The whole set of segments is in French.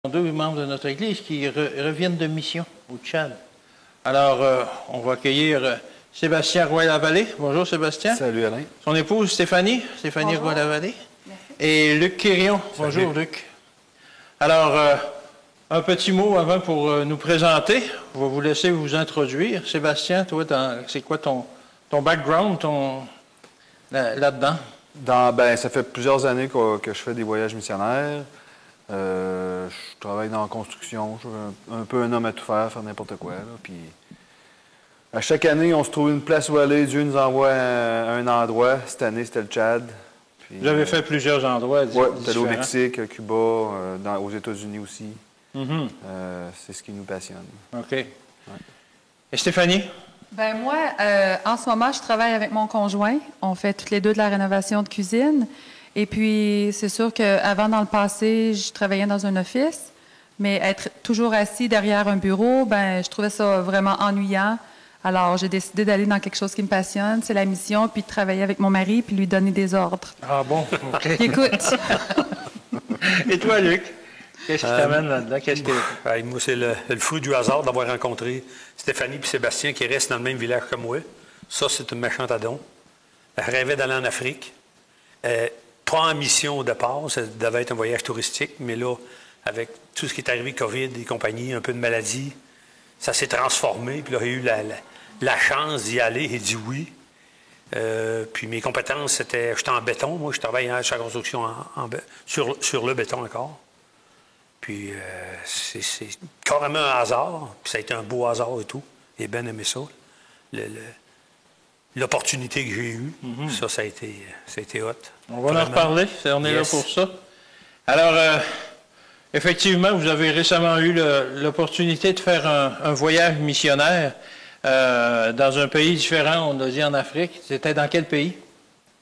Deux membres de notre Église qui reviennent de mission au Tchad. Alors, on va accueillir Sébastien Roy-Lavallée. Bonjour Sébastien. Salut Alain. Son épouse Stéphanie Roy-Lavallée. Et Luc Quirion. Bonjour Luc. Alors, un petit mot avant pour nous présenter. On va vous laisser vous introduire. Sébastien, toi, c'est quoi ton background là-dedans? Ça fait plusieurs années que je fais des voyages missionnaires. Je travaille dans la construction, je suis un peu un homme à tout faire n'importe quoi. Là, puis à chaque année, on se trouve une place où aller. Dieu nous envoie un endroit. Cette année, c'était le Tchad. Puis, vous avez fait plusieurs endroits différents. Oui, allé au Mexique, Cuba, aux États-Unis aussi. C'est ce qui nous passionne. OK. Ouais. Et Stéphanie? Bien, moi, en ce moment, je travaille avec mon conjoint. On fait toutes les deux de la rénovation de cuisine. Et puis, c'est sûr qu'avant, dans le passé, je travaillais dans un office, mais être toujours assis derrière un bureau, ben, je trouvais ça vraiment ennuyant. Alors, j'ai décidé d'aller dans quelque chose qui me passionne, c'est la mission, puis de travailler avec mon mari, puis lui donner des ordres. Ah bon? OK. Écoute. Et toi, Luc? Qu'est-ce qui t'amène là-dedans? Moi, c'est le fruit du hasard d'avoir rencontré Stéphanie et Sébastien qui restent dans le même village que moi. Ça, c'est une méchante adon. Elle rêvait d'aller en Afrique. Pas en mission au départ, ça devait être un voyage touristique, mais là, avec tout ce qui est arrivé, COVID et compagnie, un peu de maladie, ça s'est transformé. Puis là, il y a eu la chance d'y aller et dit oui. Puis mes compétences, j'étais en béton. Moi, je travaille en construction sur le béton encore. Puis c'est carrément un hasard. Puis ça a été un beau hasard et tout. J'ai bien aimé ça. L'opportunité que j'ai eue, ça a été hot. On va en reparler, on est là pour ça. Alors, effectivement, vous avez récemment eu l'opportunité de faire un voyage missionnaire dans un pays différent, on a dit en Afrique. C'était dans quel pays?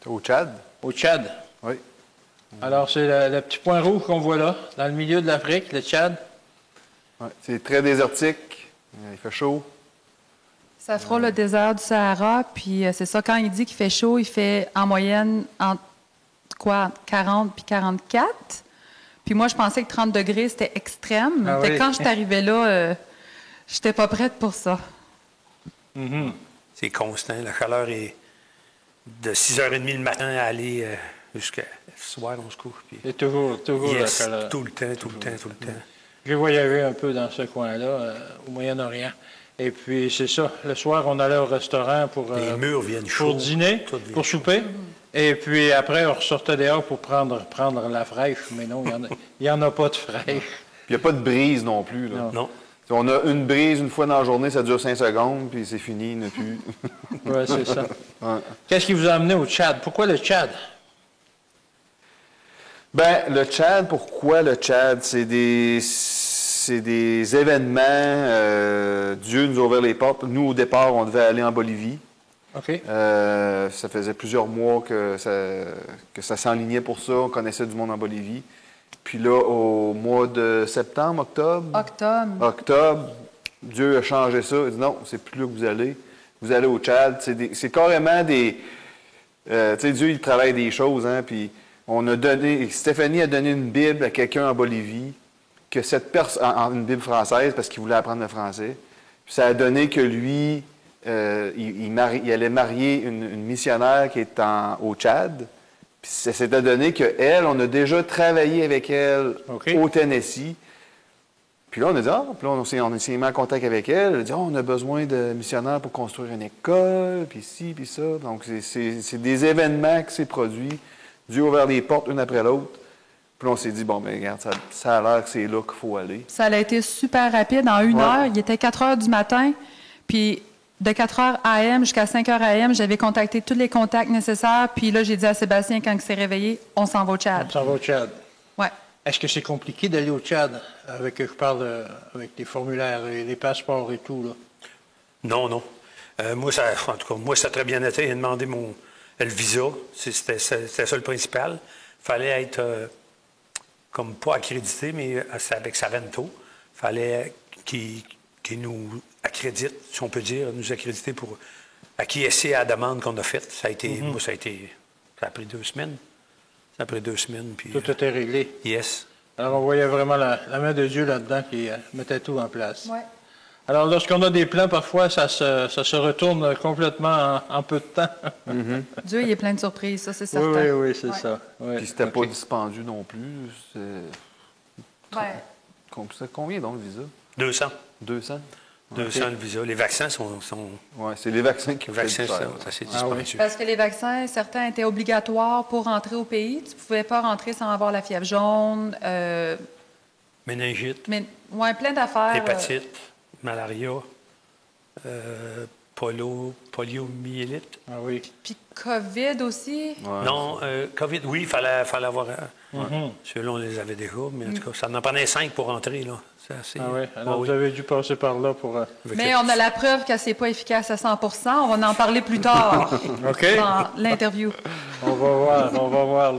Au Tchad. Au Tchad? Oui. Alors, c'est le petit point rouge qu'on voit là, dans le milieu de l'Afrique, le Tchad. Oui, c'est très désertique, il fait chaud. Ça frôle le désert du Sahara, puis c'est ça, quand il dit qu'il fait chaud, il fait en moyenne entre 40 puis 44. Puis moi, je pensais que 30 degrés, c'était extrême. Ah oui. Quand je suis arrivée là, j'étais pas prête pour ça. C'est constant. La chaleur est de 6h30 le matin à aller jusqu'à le soir, on se couche. Puis... C'est toujours la chaleur. Tout le temps. J'ai voyagé un peu dans ce coin-là, au Moyen-Orient. Et puis, c'est ça. Le soir, on allait au restaurant pour, les murs viennent chauds, pour dîner, pour souper. Et puis, après, on ressortait dehors pour prendre la fraîche. Mais non, il n'y en a pas de fraîche. Il n'y a pas de brise non plus. Là. Non. On a une brise une fois dans la journée, ça dure 5 secondes, puis c'est fini, il n'y en a plus. Oui, c'est ça. Ouais. Qu'est-ce qui vous a amené au Tchad? Pourquoi le Tchad? Bien, le Tchad, pourquoi le Tchad? C'est des événements. Dieu nous a ouvert les portes. Nous, au départ, on devait aller en Bolivie. OK. Ça faisait plusieurs mois que ça s'enlignait pour ça. On connaissait du monde en Bolivie. Puis là, au mois de septembre, octobre, Dieu a changé ça. Il a dit non, c'est plus là que vous allez. Vous allez au Tchad. C'est carrément des... tu sais, Dieu, il travaille des choses, hein. Puis Stéphanie a donné une Bible à quelqu'un en Bolivie, que cette personne, une Bible française, parce qu'il voulait apprendre le français. Puis ça a donné que lui, il allait marier une missionnaire qui est au Tchad. Puis ça s'était donné qu'elle, on a déjà travaillé avec elle au Tennessee. Puis là, on a dit, puis là, on s'est mis en contact avec elle. Elle a dit, on a besoin de missionnaires pour construire une école, puis ci, puis ça. Donc, c'est des événements qui s'est produits. Dieu a ouvert les portes une après l'autre. Puis là, on s'est dit, bon, bien, regarde, ça a l'air que c'est là qu'il faut aller. Ça a été super rapide. En 1 heure, il était 4 heures du matin. Puis de 4 heures AM jusqu'à 5 heures AM, j'avais contacté tous les contacts nécessaires. Puis là, j'ai dit à Sébastien, quand il s'est réveillé, on s'en va au Tchad. On s'en va au Tchad. Oui. Est-ce que c'est compliqué d'aller au Tchad? Je parle avec les formulaires et les passeports et tout, là. Non. Moi, ça a très bien été. J'ai demandé le visa. C'était ça le principal. Il fallait être, comme pas accrédité, mais avec Sarento. Il fallait qu'il nous accrédite, si on peut dire, nous accréditer pour acquiescer à la demande qu'on a faite. Ça a été, ça a pris 2 semaines. Ça a pris 2 semaines. Puis, tout était réglé. Yes. Alors, on voyait vraiment la main de Dieu là-dedans qui mettait tout en place. Oui. Alors, lorsqu'on a des plans, parfois, ça se retourne complètement en peu de temps. Dieu, il est plein de surprises, ça, c'est certain. Oui, c'est ça. Oui. Puis c'était pas dispendieux non plus. Ouais. C'est combien donc le visa? 200. 200? 200 le visa. Les vaccins sont... Oui, c'est les vaccins qui Les vaccins, cher. c'est assez dispendieux. Parce que les vaccins, certains étaient obligatoires pour rentrer au pays. Tu ne pouvais pas rentrer sans avoir la fièvre jaune. Méningite, Oui, plein d'affaires. hépatite, malaria, poliomyélite. Ah oui. Puis COVID aussi. Ouais. Non, COVID, oui, il fallait avoir... Ceux-là, on les avait déjà, mais en tout cas, ça en prenait 5 pour rentrer, là. C'est assez... Ah oui. Alors, oui. vous avez dû passer par là pour... Mais on a la preuve que c'est pas efficace à 100 On va en parler plus tard OK. dans l'interview. On va voir.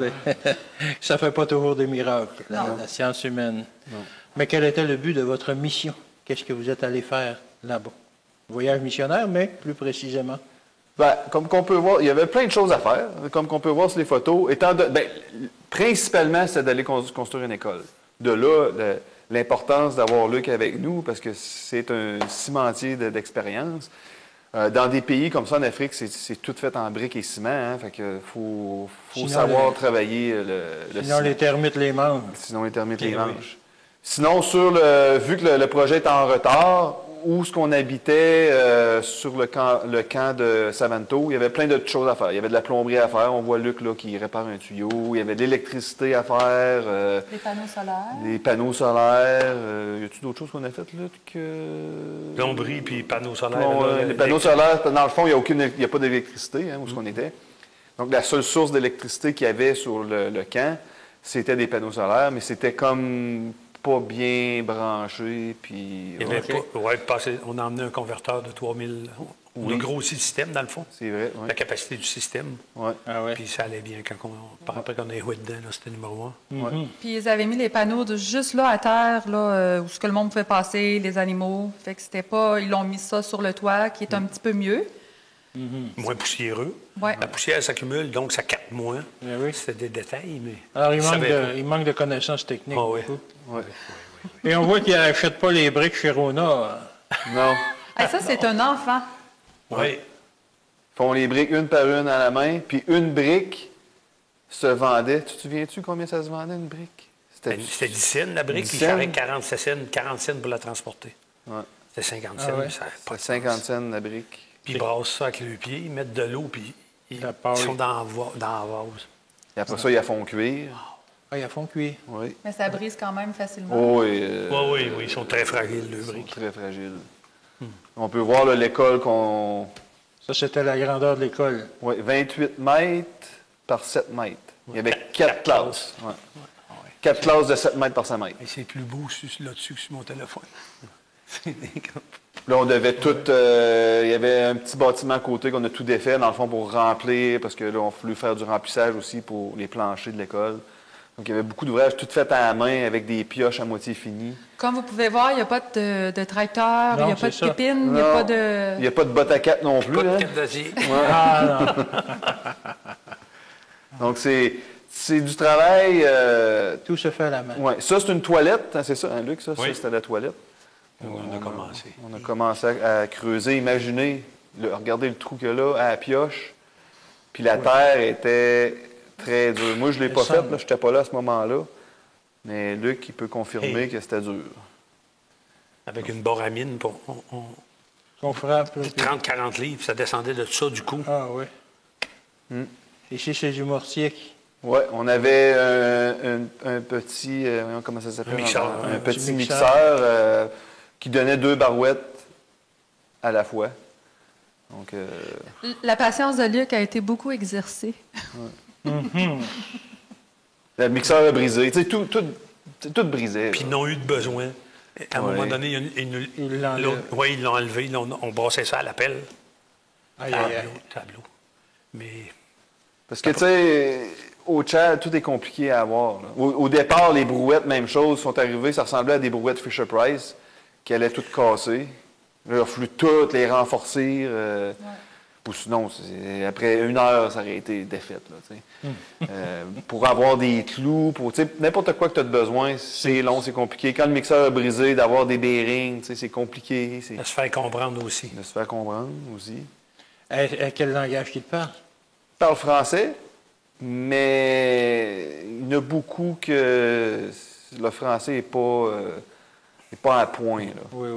Ça fait pas toujours des miracles, la science humaine. Non. Mais quel était le but de votre mission? Qu'est-ce que vous êtes allé faire là-bas? Voyage missionnaire, mais plus précisément. Ben, comme qu'on peut voir, il y avait plein de choses à faire, comme qu'on peut voir sur les photos. Principalement, c'est d'aller construire une école. De là, l'importance d'avoir Luc avec nous, parce que c'est un cimentier d'expérience. Dans des pays comme ça, en Afrique, c'est tout fait en briques et ciment. Hein, fait que faut savoir travailler le Sinon, les termites les mangent. Sinon, les termites les Oui. mangent. Sinon, vu que le projet est en retard, où ce qu'on habitait sur le camp de Savanto, il y avait plein de choses à faire. Il y avait de la plomberie à faire. On voit Luc là, qui répare un tuyau. Il y avait de l'électricité à faire. Les panneaux solaires. Des panneaux solaires. Y a-t-il d'autres choses qu'on a faites, Luc? Plomberie puis panneaux solaires. Bon, là, les panneaux solaires, dans le fond, il n'y a pas d'électricité où ce qu'on était. Donc, la seule source d'électricité qu'il y avait sur le camp, c'était des panneaux solaires, mais c'était comme pas bien branché. Puis, Il y avait on a emmené un converteur de 3000. On a grossi le système, dans le fond. c'est vrai, oui. La capacité du système. Ouais. Ah oui. Puis ça allait bien. Après qu'on ait joué dedans, là, c'était numéro 1. Puis ils avaient mis les panneaux juste là à terre, là, où ce que le monde pouvait passer, les animaux. Fait que c'était pas. Ils l'ont mis ça sur le toit, qui est un petit peu mieux. Moins poussiéreux. Ouais. La poussière s'accumule, donc ça capte moins. Eh oui. C'est des détails, mais... Alors, je savais pas. il manque de connaissances techniques. Ah oui. beaucoup. Ouais. Et on voit qu'ils n'achètent pas les briques chez Rona. Non. Ah, ça, c'est un enfant. Oui. Ils font les briques une par une à la main, puis une brique se vendait. Tu te souviens-tu combien ça se vendait, une brique? C'était 10 cents, la brique, 10 puis il fallait cents. 40 cents pour la transporter. Ouais. C'était 50 Ah cents, ouais. mais ça n'a pas C'est de 50 sens. cents la brique. Puis ils brassent ça avec le pied, ils mettent de l'eau, puis ils Ça part, sont oui. dans la vase. Et après ça, ils la font cuire. Ah, il y a fond cuit. Oui. Mais ça brise quand même facilement. Oh, et, Oui, ils sont très fragiles, les ils sont briques. très fragiles. On peut voir là, l'école qu'on... Ça, c'était la grandeur de l'école. Oui, 28 mètres par 7 mètres. Il y avait 4 classes. Ouais. 4 classes de 7 mètres par 5 mètres. Et c'est plus beau là-dessus que sur mon téléphone. Là, on devait tout... il y avait un petit bâtiment à côté qu'on a tout défait, dans le fond, pour remplir, parce que là, on voulait faire du remplissage aussi pour les planchers de l'école. Donc, il y avait beaucoup d'ouvrages tout fait à la main, avec des pioches à moitié finies. Comme vous pouvez voir, il n'y a pas de tracteur, il Non, n'y a pas de c'est ça. pépines, il n'y a Non. pas de... Il n'y a pas de bottes à 4 non plus. Pas de hein. tête d'acier. Ah, non. Donc, c'est du travail... Tout se fait à la main. ouais. Ça, c'est une toilette, hein, c'est ça, hein, Luc? Ça, Oui. c'était la toilette. On a commencé. On a commencé à creuser. Imaginez, regardez le trou qu'il y a là, à la pioche. Puis la terre était très dure. Moi, je ne l'ai pas semble. faite, je n'étais pas là à ce moment-là. Mais Luc, il peut confirmer Hey. que c'était dur. Avec une boramine pour Qu'on frappe. là, puis- 30-40 livres, ça descendait de ça du coup. Ah oui. Ici, c'est du mortier. Oui, on avait un petit, comment ça s'appelle? Un mixeur. Un petit petit mixeur qui donnait 2 barouettes à la fois. Donc, La patience de Luc a été beaucoup exercée. le mixeur a brisé. Tu sais, tout brisé. Puis ils n'ont eu de besoin. À un Ouais. moment donné, Ils l'enlèvent. oui, ils l'ont enlevé. On brassait ça à l'appel. Aïe, aïe, aïe. Tableau. Mais Parce que, tu sais, au Tchad, tout est compliqué à avoir. Là. Au départ, les brouettes, même chose, sont arrivées, ça ressemblait à des brouettes Fisher-Price qui allaient toutes casser. Là, il a fallu toutes les renforcer. Ou sinon, après 1 heure, ça aurait été défaite. Là, pour avoir des clous, pour n'importe quoi que tu as besoin, c'est long, c'est compliqué. Quand le mixeur est brisé, d'avoir des bearings, c'est compliqué. De se faire comprendre aussi. De se faire comprendre aussi. À quel langage qu'il parle? Il parle français, mais il y en a beaucoup que le français n'est pas à point. Là. Oui.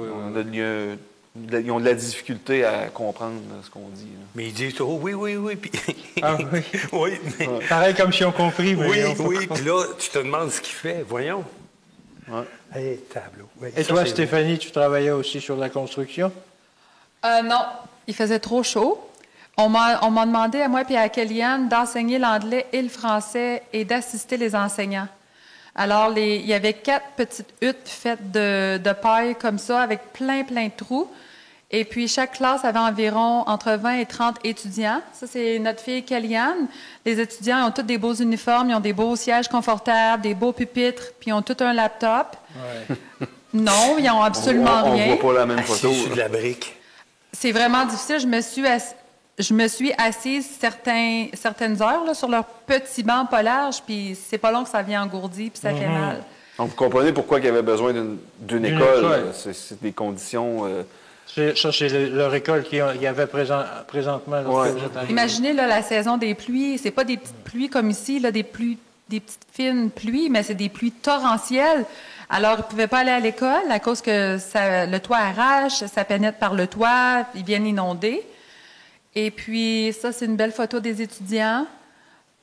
Ils ont de la difficulté à comprendre ce qu'on dit. Là. Mais ils disent, oh oui. Puis... Ah oui? Oui, mais... Pareil comme si on compris. Mais oui. Puis là, tu te demandes ce qu'il fait. Voyons. Ouais. Hey, tableau. Ouais, et toi, Stéphanie, tu travaillais aussi sur la construction? Non, il faisait trop chaud. On m'a demandé à moi et à Kellyanne d'enseigner l'anglais et le français et d'assister les enseignants. Alors, il y avait 4 petites huttes faites de paille comme ça, avec plein de trous. Et puis, chaque classe avait environ entre 20 et 30 étudiants. Ça, c'est notre fille Kellyanne. Les étudiants ont tous des beaux uniformes, ils ont des beaux sièges confortables, des beaux pupitres, puis ils ont tout un laptop. Ouais. Non, ils n'ont absolument rien. On voit pas la même photo. Sur de la brique. C'est vraiment difficile. Je me suis assise certaines heures là, sur leur petit banc pas large, puis c'est pas long que ça vient engourdi, puis ça fait mal. Donc, vous comprenez pourquoi il y avait besoin d'une école. C'est des conditions... Ça, c'est leur école qu'il y avait présentement. Ouais. Imaginez là, la saison des pluies. C'est pas des petites pluies comme ici, là, des petites fines pluies, mais c'est des pluies torrentielles. Alors, ils ne pouvaient pas aller à l'école à cause que le toit arrache, ça pénètre par le toit, ils viennent inonder. Et puis, ça, c'est une belle photo des étudiants.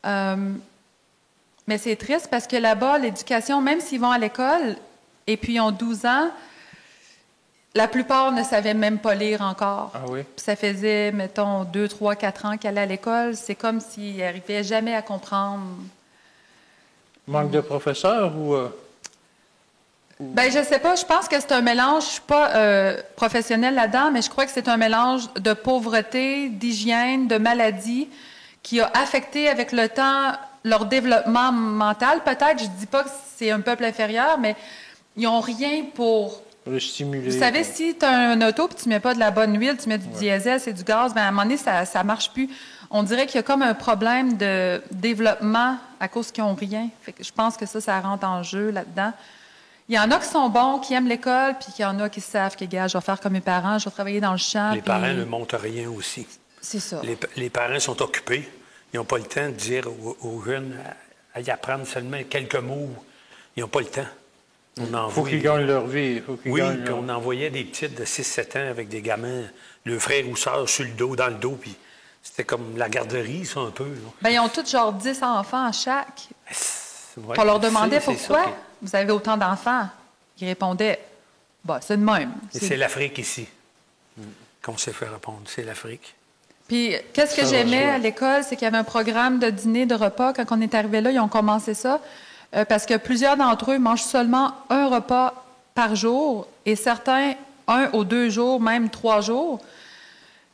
Mais c'est triste parce que là-bas, l'éducation, même s'ils vont à l'école et puis ils ont 12 ans, la plupart ne savaient même pas lire encore. Ah oui? Puis ça faisait, mettons, 2, 3, 4 ans qu'ils allaient à l'école. C'est comme s'ils n'arrivaient jamais à comprendre. Manque de professeurs ou... Bien, je sais pas. Je pense que c'est un mélange. Je suis pas professionnelle là-dedans, mais je crois que c'est un mélange de pauvreté, d'hygiène, de maladie qui a affecté avec le temps leur développement mental. Peut-être, je dis pas que c'est un peuple inférieur, mais ils n'ont rien pour le stimuler. Vous savez, si tu as un auto et tu ne mets pas de la bonne huile, tu mets du diesel, c'est du gaz, bien, à un moment donné, ça ne marche plus. On dirait qu'il y a comme un problème de développement à cause qu'ils n'ont rien. Fait que je pense que ça rentre en jeu là-dedans. Il y en a qui sont bons, qui aiment l'école, puis il y en a qui savent que, gars, je vais faire comme mes parents, je vais travailler dans le champ. Les parents ne montrent rien aussi. C'est ça. Les parents sont occupés. Ils n'ont pas le temps de dire aux jeunes à y apprendre seulement quelques mots. Ils n'ont pas le temps. Il faut qu'ils gagnent leur vie. Oui, puis on envoyait des petites de 6-7 ans avec des gamins, le frère ou sœur sur le dos, dans le dos, puis c'était comme la garderie, ça, un peu. Bien, ils ont tous genre 10 enfants chaque. Ouais, on leur demandait pourquoi que... vous avez autant d'enfants. Ils répondaient, bah, c'est de même. C'est l'Afrique ici qu'on s'est fait répondre, c'est l'Afrique. Puis, qu'est-ce que j'aimais à l'école, c'est qu'il y avait un programme de dîner, de repas. Quand on est arrivé là, ils ont commencé ça. Parce que plusieurs d'entre eux mangent seulement un repas par jour et certains, 1 ou 2 jours, même 3 jours.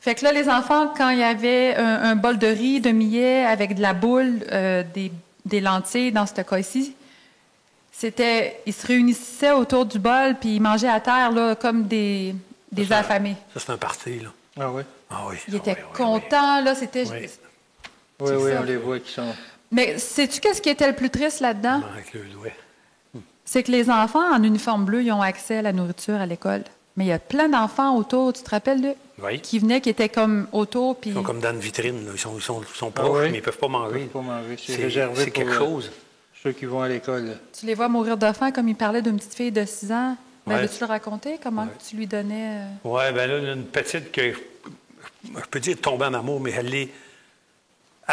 Fait que là, les enfants, quand il y avait un bol de riz, de millet, avec de la boule, des lentilles, dans ce cas-ci, ils se réunissaient autour du bol puis ils mangeaient à terre là, comme des affamés. Ça, c'est un party, là. Ah oui? Ah oui. Ils étaient contents, là, c'était... Oui, on les voit qui sont... Mais sais-tu qu'est-ce qui était le plus triste là-dedans? Avec le doigt. C'est que les enfants en uniforme bleu, ils ont accès à la nourriture à l'école. Mais il y a plein d'enfants autour, tu te rappelles, là? Oui. Qui venaient, qui étaient comme autour. Puis... Ils sont comme dans une vitrine, là. Ils sont proches, mais ils ne peuvent pas manger. Ils peuvent pas manger. C'est réservé pour quelque chose. Ceux qui vont à l'école. Tu les vois mourir de faim, comme il parlait d'une petite fille de 6 ans. Ben, Ouais. veux-tu le raconter? Comment tu lui donnais... Oui, bien là, une petite que je peux dire tomber en amour, mais elle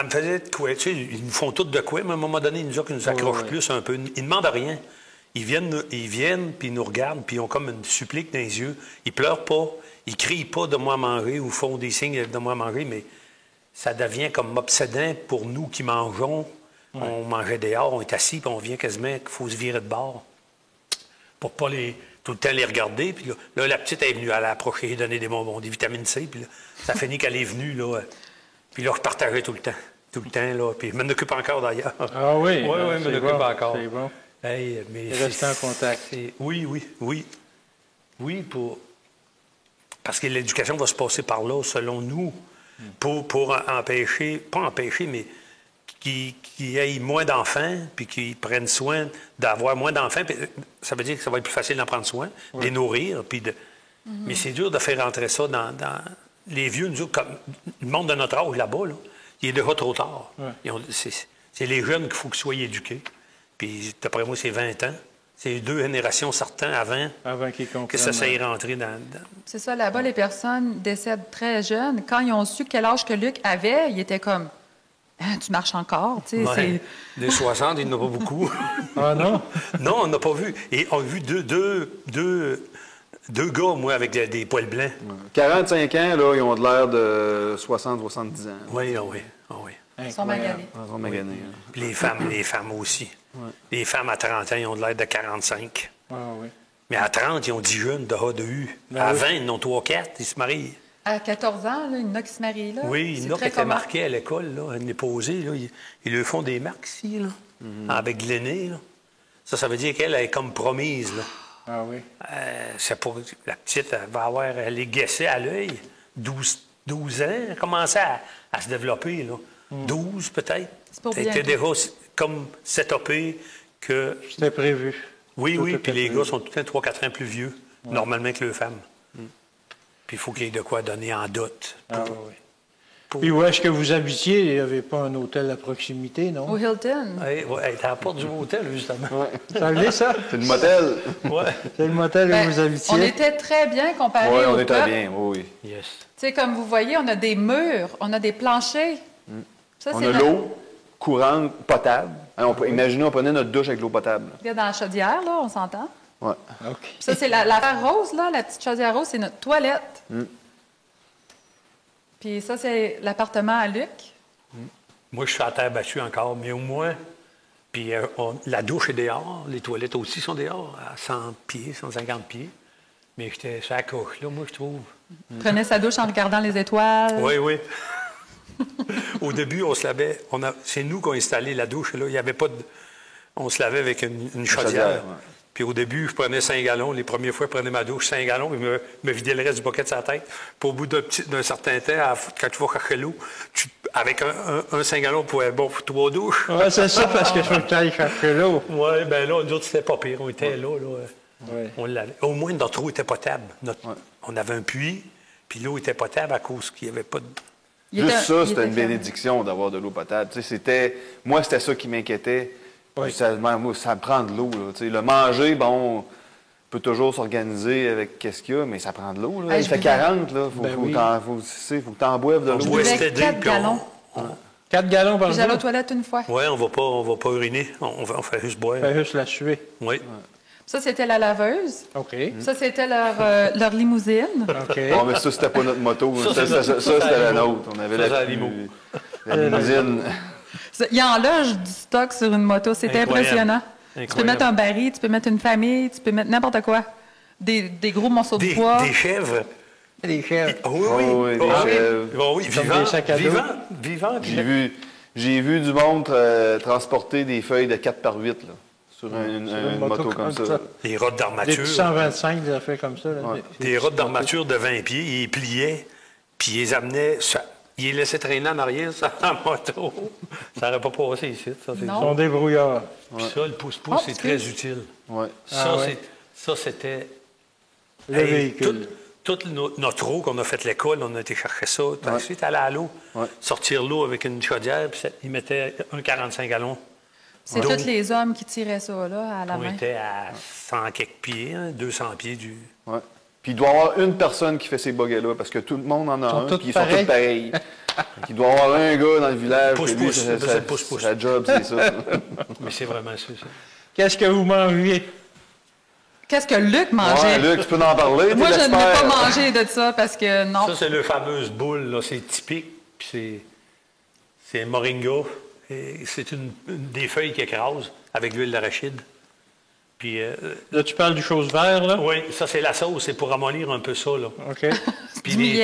me faisait de quoi. Tu sais, ils nous font toutes de quoi, mais à un moment donné, ils nous accrochent plus un peu. Ils ne demandent rien. Ils viennent, puis ils nous regardent, puis ils ont comme une supplique dans les yeux. Ils pleurent pas, ils crient pas de moi à manger ou font des signes de moi à manger, mais ça devient comme obsédant pour nous qui mangeons. Ouais. On mangeait dehors, on est assis, puis on vient quasiment qu'il faut se virer de bord pour pas tout le temps les regarder. Puis là, la petite est venue à l'approcher, donner des bonbons, des vitamines C, puis là, ça finit qu'elle est venue, là. Puis là, je partageais tout le temps. Tout le temps, là. Puis je m'en occupe encore, d'ailleurs. Ah oui? Oui, je m'en occupe encore. C'est bon. Hey, mais rester en contact. Oui. Oui, parce que l'éducation va se passer par là, selon nous. pour empêcher, pas empêcher, mais qui aient moins d'enfants, puis qui prennent soin d'avoir moins d'enfants. Ça veut dire que ça va être plus facile d'en prendre soin, de les nourrir. Mais c'est dur de faire rentrer ça dans les vieux, nous autres, comme le monde de notre âge là-bas, là, il est déjà trop tard. Ouais. C'est les jeunes qu'il faut qu'ils soient éduqués. Puis, d'après moi, c'est 20 ans. C'est 2 générations certains avant que ça s'aille rentrer dans... C'est ça, là-bas, les personnes décèdent très jeunes. Quand ils ont su quel âge que Luc avait, ils étaient comme... Ah, tu marches encore, tu sais. Ouais. Des 60, il n'y en a pas beaucoup. Ah non? Non, on n'a pas vu. Et on a vu deux gars, moi, avec des poils blancs. 45 ans, là, ils ont de l'air de 60-70 ans. Oui. Ils sont maganés. Ils sont maganés. Puis les femmes aussi. Ouais. Les femmes à 30 ans, ils ont de l'air de 45. Ah oui. Mais à 30, ils ont 10 jeunes de A2U. À 20, ils en ont 3-4, ils se marient. À 14 ans, là, il y en a qui se marient là. Oui, il y en a qui étaient marqués à l'école, là, elle n'est posée. Là. Ils leur font des marques ici, là, avec l'aîné. Ça veut dire qu'elle est comme promise. Là. Ah oui. C'est pour la petite, elle est guessée à l'œil. 12 ans, elle commençait à se développer. Là. 12 peut-être. C'était déjà comme setupé que... C'était prévu. Oui, puis les gars sont tout le temps 3-4 ans plus vieux, normalement que les femmes. Puis il faut qu'il y ait de quoi donner en dot. Puis où est-ce que vous habitiez? Il n'y avait pas un hôtel à proximité, non? Au Hilton. Oui, elle était à la porte du hôtel, justement. Ça l'est, ça? C'est le motel. C'est le motel où vous habitiez? On était très bien comparé au on était peuple. bien, oui. Yes. Tu sais, comme vous voyez, on a des murs, on a des planchers. Ça, on a l'eau courante, potable. Imaginez, on prenait notre douche avec l'eau potable. Dans la chaudière, là, on s'entend? Oui. Okay. Ça, c'est l'affaire rose, là, la petite chaudière rose, c'est notre toilette. Puis ça, c'est l'appartement à Luc. Moi, je suis à terre battue encore, mais au moins... Puis la douche est dehors, les toilettes aussi sont dehors, à 100 pieds, 150 pieds. Mais j'étais sur la couche, là, moi, je trouve. Prenait sa douche en regardant les étoiles. Oui. Au début, on se lavait. C'est nous qui avons installé la douche. Là. Il y avait pas de... On se lavait avec une chaudière. Puis au début, je prenais 5 gallons. Les premières fois, je prenais ma douche 5 gallons. Je me vidais le reste du bucket de sa tête. Puis au bout d'un certain temps, quand tu vas chercher l'eau, avec un 5 gallons pour 3 douches. Oui, c'est ça, parce que je veux que tu ailles chercher l'eau. Oui, bien là, nous autres, c'était pas pire. On était là. On l'avait. Au moins, notre eau était potable. On avait un puits, puis l'eau était potable à cause qu'il n'y avait pas de... Juste ça, c'était une bénédiction d'avoir de l'eau potable. Moi, c'était ça qui m'inquiétait. Oui. Ça me prend de l'eau. Le manger, bon, on peut toujours s'organiser avec qu'est-ce qu'il y a, mais ça prend de l'eau. Il fait 40, là. Faut que tu en boives de l'eau. Je buvais 4 gallons. 4 gallons par jour? J'allais aux toilettes une fois. Oui, on va pas uriner. On fait juste boire. On fait juste la suer. Oui. Ouais. Ça, c'était la laveuse. OK. Ça, c'était leur limousine. OK. Bon, mais ça, c'était pas notre moto. Ça, c'était la nôtre. On avait la limousine. Il en loge du stock sur une moto. C'était impressionnant. Tu peux mettre un baril, tu peux mettre une famille, tu peux mettre n'importe quoi. Des gros morceaux de poids. Des chèvres. Des chèvres. Oui, des chèvres. Oui, vivant. J'ai vu du monde transporter des feuilles de 4x8, là. Sur une moto comme ça. Des rottes d'armature. Des 125, des affaires comme ça. Là. Ouais. Des rottes d'armature de 20 pieds. Ils pliaient, puis ils les amenaient. Ils les laissaient traîner en arrière sur la moto. Ça n'aurait pas passé ici. Ça, Ils sont débrouillards. Puis ça, le pouce-pouce, c'est très utile. Ouais. Ça, c'était... Le véhicule. Toute notre eau qu'on a fait l'école, on a été chercher ça. Ensuite, aller à l'eau, sortir l'eau avec une chaudière, puis ils mettaient un 45 gallons. C'est tous les hommes qui tiraient ça, là, à la main. On était à 100 quelques pieds, 200 pieds du... Oui. Puis il doit y avoir une personne qui fait ces buggets-là, parce que tout le monde en a un, puis ils sont tous pareils. Il doit y avoir un gars dans le village, pousse-pousse. Sa job, c'est ça. Mais c'est vraiment ça. Qu'est-ce que vous mangiez? Qu'est-ce que Luc mangeait? Ouais, Luc, tu peux en parler. Moi, je ne veux pas manger de ça, parce que non. Ça, c'est le fameuse boule, là. C'est typique, puis c'est moringa. C'est une des feuilles qui écrasent avec l'huile d'arachide. Puis, là, tu parles du chose vert, là? Oui, ça, c'est la sauce. C'est pour ramollir un peu ça, là. OK. Puis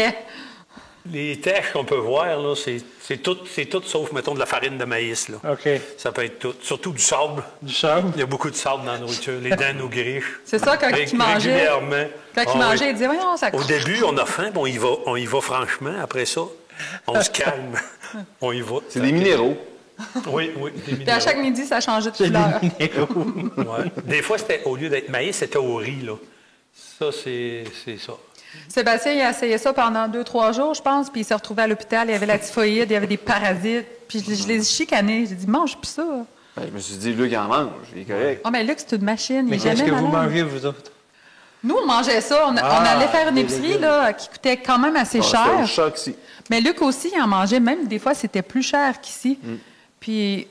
les têches qu'on peut voir, là, c'est tout sauf, mettons, de la farine de maïs, là. OK. Ça peut être tout. Surtout du sable. Du sable? Il y a beaucoup de sable dans la nourriture. Les dents nous grichent. C'est ça, quand il mangeait. Quand il mangeait, il disait, voyons, ça Au début, on a faim, on y va franchement. Après ça, On se calme. On y va. C'est des minéraux. Oui, des minéraux. Puis à chaque midi, ça changeait de couleur. Ouais. Des fois, au lieu d'être maïs, c'était au riz, là. Ça, c'est ça. Sébastien, il a essayé ça pendant 2-3 jours, je pense, puis il s'est retrouvé à l'hôpital, il y avait la typhoïde, il y avait des parasites, puis je les ai chicanés. J'ai dit, mange plus ça. Ben, je me suis dit, Luc en mange, il est correct. Oh, mais Luc, c'est une machine. Mais qu'est-ce que vous mangez, vous autres? Nous, on mangeait ça. On allait faire une épicerie là, qui coûtait quand même assez cher. C'était un choc ici. Mais Luc aussi, il en mangeait. Même des fois, c'était plus cher qu'ici. Puis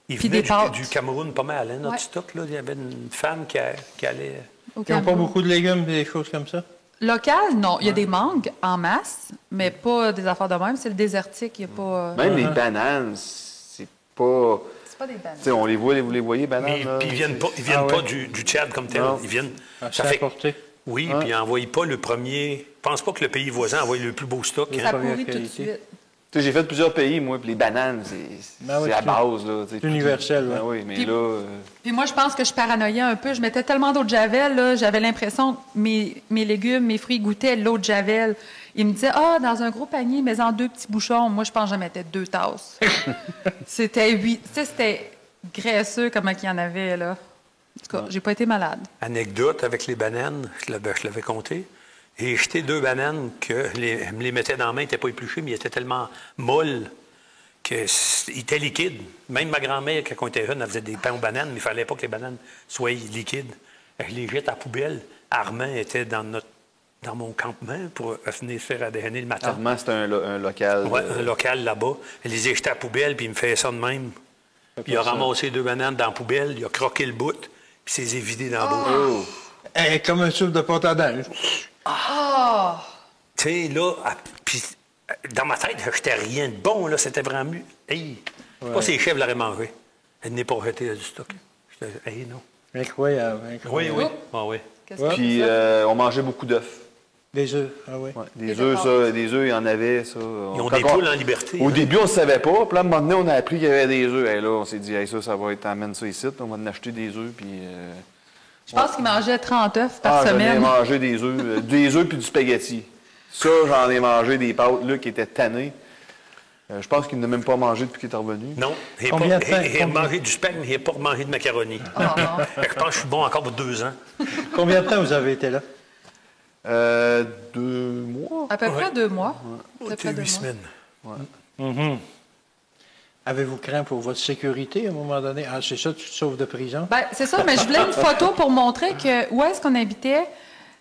Il puis venait des pâtes. du Cameroun pas mal, hein, notre Ouais. stock. Là. Il y avait une femme qui allait... Au Ils n'ont pas Cameroun. beaucoup de légumes et des choses comme ça? Local, non. Il y a des mangues en masse, mais pas des affaires de même. C'est le désertique. Il n'y a pas... Même les bananes, c'est pas... C'est pas des bananes. Tu sais, on les voit, vous les voyez, bananes? Mais, là? puis ils viennent pas du Tchad comme tel. Non. Ils viennent... C'est apporté. Oui, puis ils n'envoient pas le premier... Je pense pas que le pays voisin envoie le plus beau stock. Ça Hein. première pourrit tout de qualité. suite. Tu sais, j'ai fait plusieurs pays, moi, puis les bananes, Ben oui, c'est la c'est- base, là. tu sais, c'est universel, Ben ouais. oui, mais Puis- là... Puis moi, je pense que je paranoïais un peu. Je mettais tellement d'eau de javel, là, j'avais l'impression que mes légumes, mes fruits goûtaient l'eau de javel. Il me disait, dans un gros panier, mais en 2 petits bouchons. Moi, je pense que j'en mettais 2 tasses. C'était 8. Tu sais, c'était graisseux comment il y en avait, là. En tout cas, j'ai pas été malade. Anecdote avec les bananes, je l'avais compté. J'ai jeté 2 bananes que me les mettais dans la main, ils n'étaient pas épluchés, mais ils étaient tellement molles qu'ils étaient liquides. Même ma grand-mère, quand on était jeune, elle faisait des pains aux bananes, mais il ne fallait pas que les bananes soient liquides. Je les jette à la poubelle. Armand était dans mon campement pour venir se faire adhérer le matin. Armand, c'est un local. Oui, un local là-bas. Je les ai jetés à la poubelle, puis il me fait ça de même. Puis il a ramassé 2 bananes dans la poubelle, il a croqué le bout, puis il s'est vidé dans la bouche. Oh! Comme un soupe de pâte à dents. Tu sais, là, puis dans ma tête, j'étais rien de bon, là. C'était vraiment... Hey, pas si les chefs l'auraient mangé. Elle n'est pas jetée du stock. J'étais, hey, non. Incroyable, incroyable. Oui. Ah oui. Qu'est-ce que Puis c'est ça? on mangeait beaucoup d'œufs. Des œufs, ah oui. Ouais, Des des œufs, œufs. ça, des œufs, il y en avait, ça. Ils ont des poules en liberté. Au hein. début, on ne savait pas. Puis là, à un moment donné, on a appris qu'il y avait des œufs. Et là, on s'est dit, hey, ça va être, amène ça ici. On va en acheter des œufs. Puis, Je pense qu'il mangeait 30 œufs par j'en ai semaine. mangé des œufs puis du spaghetti. Ça, j'en ai mangé des pâtes, là, qui étaient tannées. Je pense qu'il n'a même pas mangé depuis qu'il est revenu. Non, il Combien de temps? a mangé du spag, mais il n'a pas mangé de macaroni. Oh, non. Je pense que je suis bon encore pour 2 ans. Combien de temps vous avez été là? 2 mois. À peu près Ouais. 2 mois. À peu C'était près 2 8 mois. semaines. Avez-vous craint pour votre sécurité à un moment donné? Ah, c'est ça, tu te sauves de prison? Ben, c'est ça, mais je voulais une photo pour montrer que où est-ce qu'on habitait.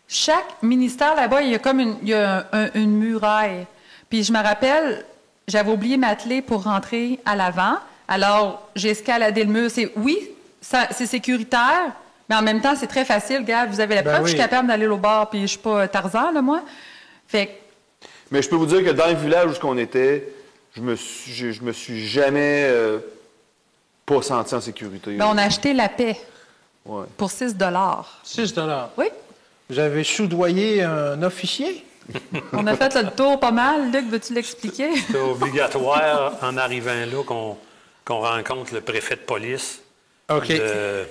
Chaque ministère là-bas, il y a comme une muraille. Puis je me rappelle, j'avais oublié ma clé pour rentrer à l'avant. Alors, j'ai escaladé le mur. C'est sécuritaire, mais en même temps, c'est très facile. Regarde, vous avez la Ben preuve, oui. je suis capable d'aller au bar, puis je suis pas Tarzan, là, moi. Fait que, Mais je peux vous dire que dans le village où on était, je me suis jamais pas senti en sécurité. ben, on a acheté la paix Ouais. pour 6 6 Oui. Vous avez soudoyé un officier? On a fait le tour pas mal. Luc, veux-tu l'expliquer? C'est obligatoire, en arrivant là, qu'on rencontre le préfet de police. OK. Le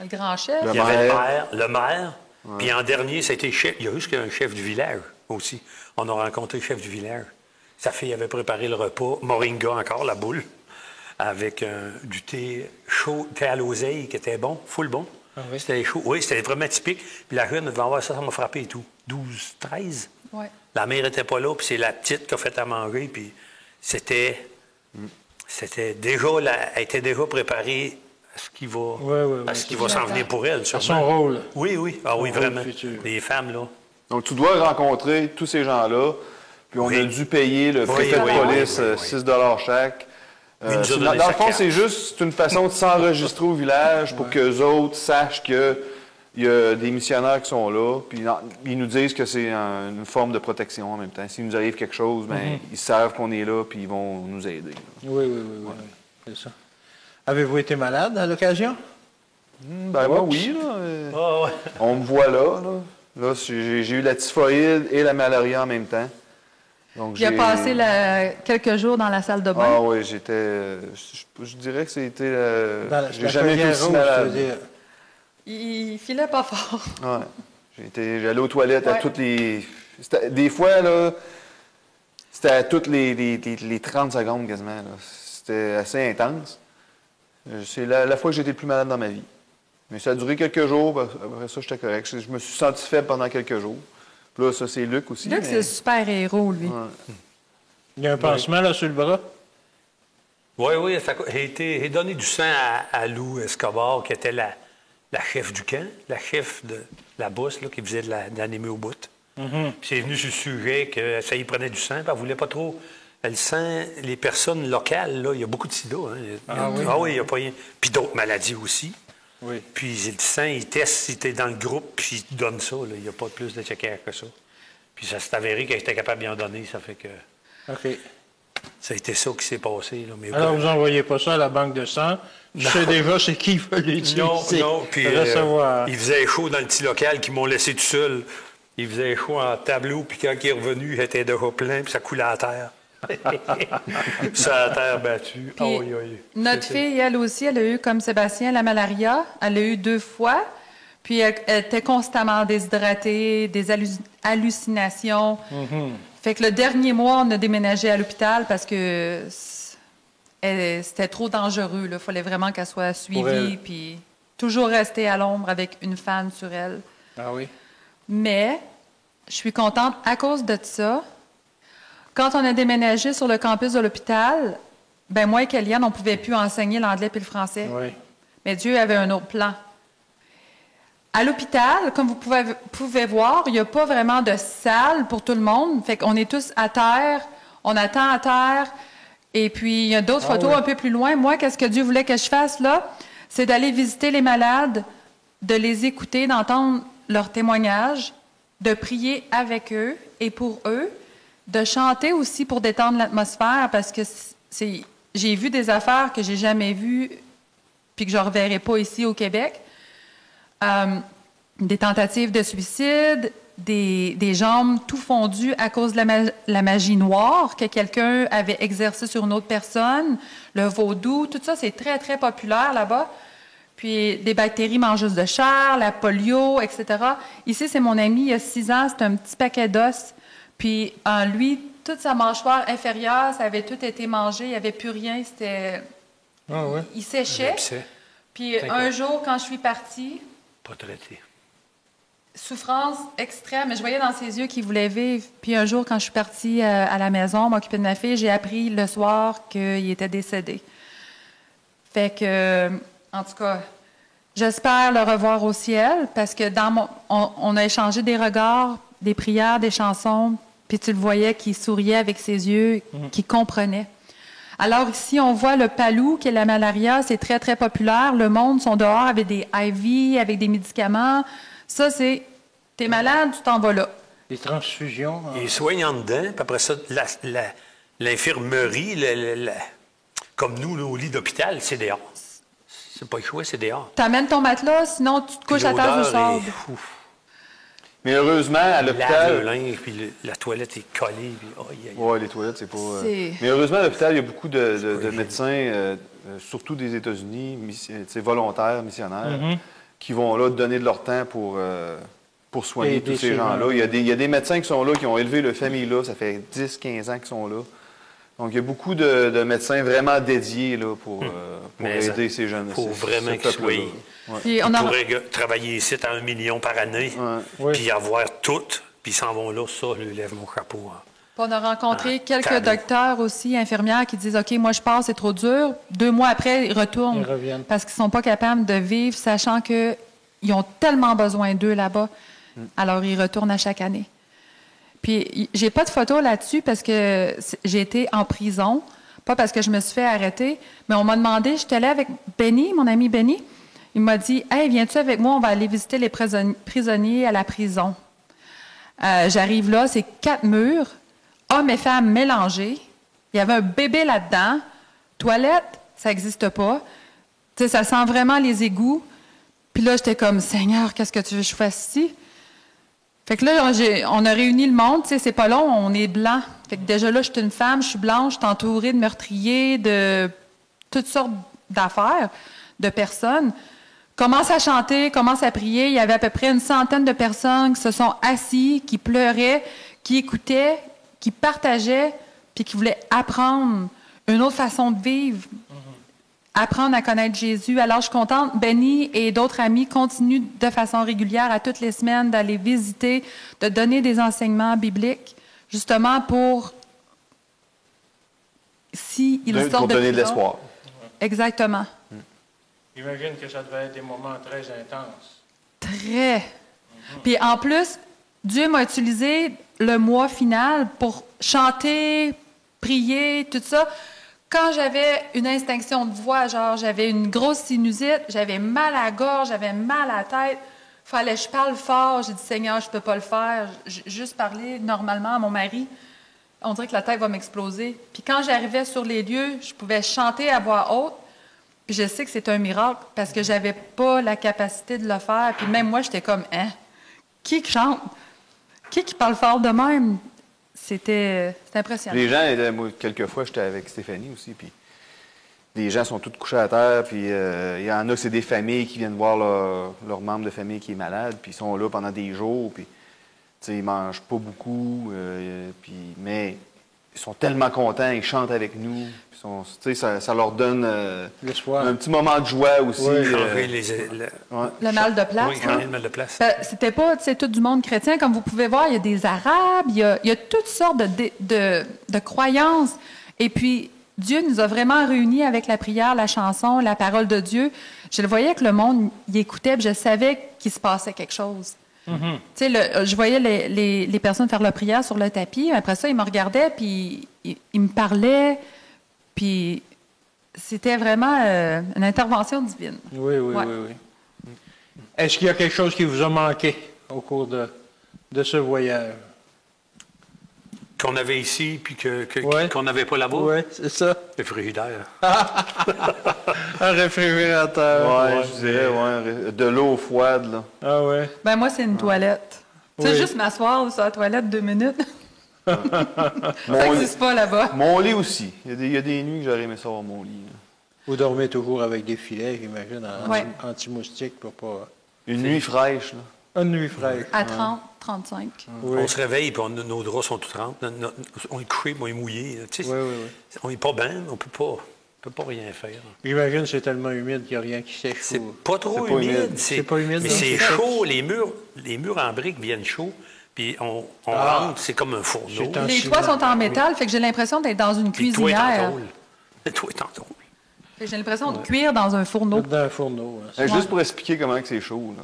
grand chef. Le Il y avait maire. le maire. Puis en dernier, c'était chef. Il y a juste un chef du village aussi. On a rencontré le chef du village. Sa fille avait préparé le repas. Moringa encore, la boule. Avec du thé chaud, thé à l'oseille qui était bon, full bon. Ah oui? C'était chaud. Oui, c'était vraiment typique. Puis la jeune devait avoir ça m'a frappé et tout. 12, 13. Ouais. La mère n'était pas là, puis c'est la petite qui a fait à manger. Puis c'était déjà, elle était déjà préparée à ce qui va, à ce qui va s'en venir pour elle, À sûrement. son rôle. Oui, oui. Ah oui, Son rôle vraiment. futur. Les femmes, là. Donc, tu dois rencontrer tous ces gens-là. Puis on Oui. a dû payer le préfet oui, de police oui, oui, oui. 6 chaque. Il nous a donné Dans le sa fond, carte. c'est juste une façon de s'enregistrer au village pour que les autres sachent qu'il y a des missionnaires qui sont là. Puis ils nous disent que c'est une forme de protection en même temps. S'il nous arrive quelque chose, ben, ils savent qu'on est là puis ils vont nous aider. Là. Oui. C'est ça. Avez-vous été malade à l'occasion? Ben moi, oui. Là, Ah, ouais. on me voit là. Là, j'ai eu la typhoïde et la malaria en même temps. Donc, Il a j'ai- passé quelques jours dans la salle de bain. Ah oui, j'étais... Je dirais que c'était... j'ai la jamais été Collière aussi Rouge, malade. je veux dire. Il filait pas fort. Ouais. J'allais aux toilettes à Ouais. toutes les... Des fois, là, C'était à toutes les 30 secondes quasiment. Là. C'était assez intense. C'est la fois que j'ai été le plus malade dans ma vie. Mais ça a duré quelques jours. Après ça, j'étais correct. Je me suis senti faible pendant quelques jours. Puis là, ça, c'est Luc aussi. Luc, c'est le super-héros, lui. Ouais. Il y a un pansement là sur le bras? Oui, j'ai donné du sang à Lou Escobar, qui était la chef du camp, la chef de la bosse, là, qui faisait de l'anémie au bout. Puis c'est venu sur le sujet que ça y prenait du sang, puis elle voulait pas trop. Le sang, les personnes locales, là, il y a beaucoup de sida. Hein. Oui, il n'y a pas rien. Puis d'autres maladies aussi. Oui. Puis le sang, il teste si tu es dans le groupe, puis il te donne ça. Il n'y a pas plus de checker que ça. Puis ça s'est avéré qu'elle était capable d'y en donner, ça fait que... OK. Ça a été ça qui s'est passé. Là. Mais alors, vous n'envoyez pas ça à la banque de sang. Je sais déjà c'est qui va l'utiliser. Non. Puis il faisait chaud dans le petit local qu'ils m'ont laissé tout seul. Il faisait chaud en tableau, puis quand il est revenu, il était déjà plein, puis ça coulait à terre. Ça a terre battue. Notre fille, elle aussi, elle a eu, comme Sébastien, la malaria. Elle l'a eu 2 fois. Puis elle était constamment déshydratée, des hallucinations. Fait que le dernier mois, on a déménagé à l'hôpital parce que c'était trop dangereux. Il fallait vraiment qu'elle soit suivie, puis toujours rester à l'ombre avec une fan sur elle. Ah oui? Mais je suis contente à cause de ça. Quand on a déménagé sur le campus de l'hôpital, ben moi et Kéliane, on ne pouvait plus enseigner l'anglais et le français. Oui. Mais Dieu avait un autre plan. À l'hôpital, comme vous pouvez voir, il n'y a pas vraiment de salle pour tout le monde. Fait qu'on est tous à terre, on attend à terre. Et puis, il y a d'autres photos un peu plus loin. Moi, qu'est-ce que Dieu voulait que je fasse là? C'est d'aller visiter les malades, de les écouter, d'entendre leurs témoignages, de prier avec eux et pour eux, de chanter aussi pour détendre l'atmosphère parce que j'ai vu des affaires que j'ai jamais vues puis que je ne reverrai pas ici au Québec. Des tentatives de suicide, des jambes tout fondues à cause de la magie noire que quelqu'un avait exercée sur une autre personne, le vaudou, tout ça, c'est très, très populaire là-bas. Puis des bactéries mangeuses de chair, la polio, etc. Ici, c'est mon ami, il a 6 ans, c'est un petit paquet d'os. Puis en lui, toute sa mâchoire inférieure, ça avait tout été mangé, il n'y avait plus rien, c'était... Ah ouais? Il séchait. Puis un jour, quand je suis partie... Pas traité. Souffrance extrême, mais je voyais dans ses yeux qu'il voulait vivre. Puis un jour, quand je suis partie à la maison, m'occuper de ma fille, j'ai appris le soir qu'il était décédé. Fait que, en tout cas, j'espère le revoir au ciel parce que on a échangé des regards, des prières, des chansons, puis tu le voyais qu'il souriait avec ses yeux, qu'il comprenait. Alors ici, on voit le palou, qui est la malaria, c'est très, très populaire. Le monde sont dehors avec des IV, avec des médicaments. Ça, c'est, t'es malade, tu t'en vas là. Des transfusions. Ils soignent en dedans, puis après ça, l'infirmerie, comme nous, là, au lit d'hôpital, c'est dehors. C'est pas échoué, c'est dehors. T'amènes ton matelas, sinon tu te couches à terre du sable. Mais heureusement, à l'hôpital... Le linge, puis la toilette est collée. Oui, les toilettes, c'est pas... Mais heureusement, à l'hôpital, il y a beaucoup de médecins, surtout des États-Unis, volontaires, missionnaires, qui vont là donner de leur temps pour soigner tous ces gens-là. Il y a des médecins qui sont là, qui ont élevé leur famille là. Ça fait 10-15 ans qu'ils sont là. Donc, il y a beaucoup de médecins vraiment dédiés là, pour aider ces jeunes. Il faut vraiment qu'ils soient... Ils pourraient travailler ici à 1 million par année, puis avoir tout, puis ils s'en vont là, ça, je lui lève mon chapeau. On a rencontré quelques docteurs aussi, infirmières, qui disent « OK, moi je pars, c'est trop dur ». 2 mois après, ils retournent parce qu'ils ne sont pas capables de vivre, sachant qu'ils ont tellement besoin d'eux là-bas. Alors, ils retournent à chaque année. Puis, j'ai pas de photo là-dessus parce que j'ai été en prison, pas parce que je me suis fait arrêter, mais on m'a demandé, j'étais allée avec Benny, mon ami Benny, il m'a dit « Hey, viens-tu avec moi, on va aller visiter les prisonniers à la prison. » J'arrive là, c'est 4 murs, hommes et femmes mélangés. Il y avait un bébé là-dedans. Toilette, ça n'existe pas. Tu sais, ça sent vraiment les égouts. Puis là, j'étais comme « Seigneur, qu'est-ce que tu veux que je fasse ici? » Fait que là, on a réuni le monde, tu sais, c'est pas long, on est blanc. Fait que déjà là, je suis une femme, je suis blanche, je suis entourée de meurtriers, de toutes sortes d'affaires, de personnes. Commence à chanter, commence à prier. Il y avait à peu près 100 de personnes qui se sont assis, qui pleuraient, qui écoutaient, qui partageait puis qui voulait apprendre une autre façon de vivre, apprendre à connaître Jésus. Alors, je suis contente. Benny et d'autres amis continuent de façon régulière, à toutes les semaines, d'aller visiter, de donner des enseignements bibliques, justement pour... pour donner de l'espoir. Exactement. J'imagine que ça devait être des moments très intenses. Très. Puis en plus, Dieu m'a utilisé le mois final pour chanter, prier, tout ça. Quand j'avais une extinction de voix, genre j'avais une grosse sinusite, j'avais mal à la gorge, j'avais mal à la tête, fallait que je parle fort. J'ai dit, Seigneur, je ne peux pas le faire. Juste parler normalement à mon mari, on dirait que la tête va m'exploser. Puis quand j'arrivais sur les lieux, je pouvais chanter à voix haute. Puis je sais que c'est un miracle parce que j'avais pas la capacité de le faire. Puis même moi, j'étais comme, hein? Qui chante? Qui parle fort de même? C'était impressionnant. Les gens, moi, quelquefois, j'étais avec Stéphanie aussi, puis les gens sont tous couchés à terre, puis il y en a, c'est des familles qui viennent voir leur membre de famille qui est malade, puis ils sont là pendant des jours, puis ils mangent pas beaucoup, mais ils sont tellement contents, ils chantent avec nous, ça leur donne un petit moment de joie aussi. Le mal de place. Oui, le mal de place. C'était pas tout du monde chrétien. Comme vous pouvez voir, il y a des Arabes, il y a toutes sortes de croyances. Et puis, Dieu nous a vraiment réunis avec la prière, la chanson, la parole de Dieu. Je le voyais que le monde y écoutait, puis je savais qu'il se passait quelque chose. Je voyais les personnes faire leur prière sur le tapis. Après ça, ils me regardaient, puis ils me parlaient. Puis c'était vraiment une intervention divine. Oui. Est-ce qu'il y a quelque chose qui vous a manqué au cours de ce voyage? Qu'on avait ici, puis qu'on n'avait pas là-bas? Oui, c'est ça. Le frigidaire. Un réfrigérateur. Oui, je dirais, de l'eau froide, là. Ah ouais. Ben moi, c'est une toilette. Tu sais, juste m'asseoir sur la toilette 2 minutes. Ça n'existe pas là-bas. Mon lit aussi. Il y a des nuits que j'aurais aimé savoir mon lit. Là. Vous dormez toujours avec des filets, j'imagine, anti-moustiques pour pas... Une nuit fraîche, là. Une nuit fraîche. À 30, 35. Oui. On se réveille, puis nos draps sont tout trempés. On est couché, on est mouillé. Tu sais, on n'est pas bien, on peut pas rien faire. J'imagine que c'est tellement humide qu'il n'y a rien qui sèche. C'est pas trop humide. C'est pas humide. Mais c'est chaud. Les murs en briques viennent chauds. Puis on rentre, c'est comme un fourneau. Les toits sont en métal, fait que j'ai l'impression d'être dans une cuisinière. Le toit est en tôle. J'ai l'impression de cuire dans un fourneau. Dans un fourneau. Juste pour expliquer comment c'est chaud, là.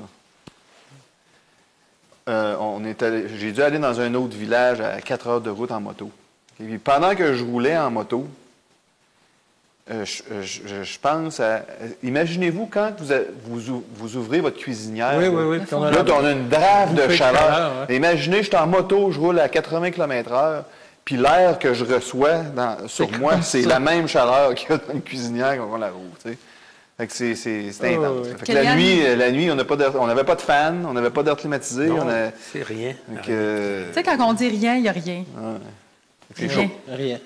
J'ai dû aller dans un autre village à 4 heures de route en moto. Et puis pendant que je roulais en moto, je pense à... Imaginez-vous quand vous ouvrez votre cuisinière. Oui. Là, on a une drave de chaleur. Ouais. Imaginez, je suis en moto, je roule à 80 km/h, puis l'air que je reçois sur moi, c'est la même chaleur qu'il y a dans une cuisinière quand on la roule. Tu sais. Fait que c'est intense. Fait que la nuit, on n'avait pas de fan, on n'avait pas d'air climatisé. Non, c'est rien. Tu sais, quand on dit rien, il n'y a rien. C'est chaud. Rien.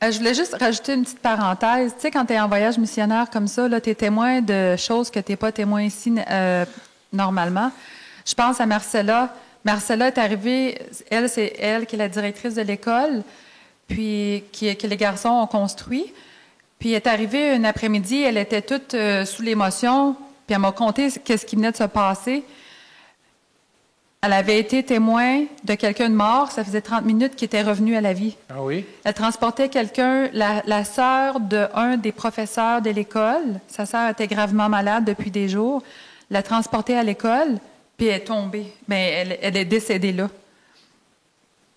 Je voulais juste rajouter une petite parenthèse. Tu sais, quand tu es en voyage missionnaire comme ça, tu es témoin de choses que tu n'es pas témoin ici normalement. Je pense à Marcella. Marcella est arrivée, c'est elle qui est la directrice de l'école, puis que les garçons ont construit. Puis elle est arrivée un après-midi, elle était toute sous l'émotion, puis elle m'a conté qu'est-ce qui venait de se passer. Elle avait été témoin de quelqu'un de mort, ça faisait 30 minutes qu'il était revenu à la vie. Ah oui? Elle transportait quelqu'un, la sœur d'un des professeurs de l'école. Sa sœur était gravement malade depuis des jours. L'a transportée à l'école, puis elle est tombée. Bien, elle est décédée là.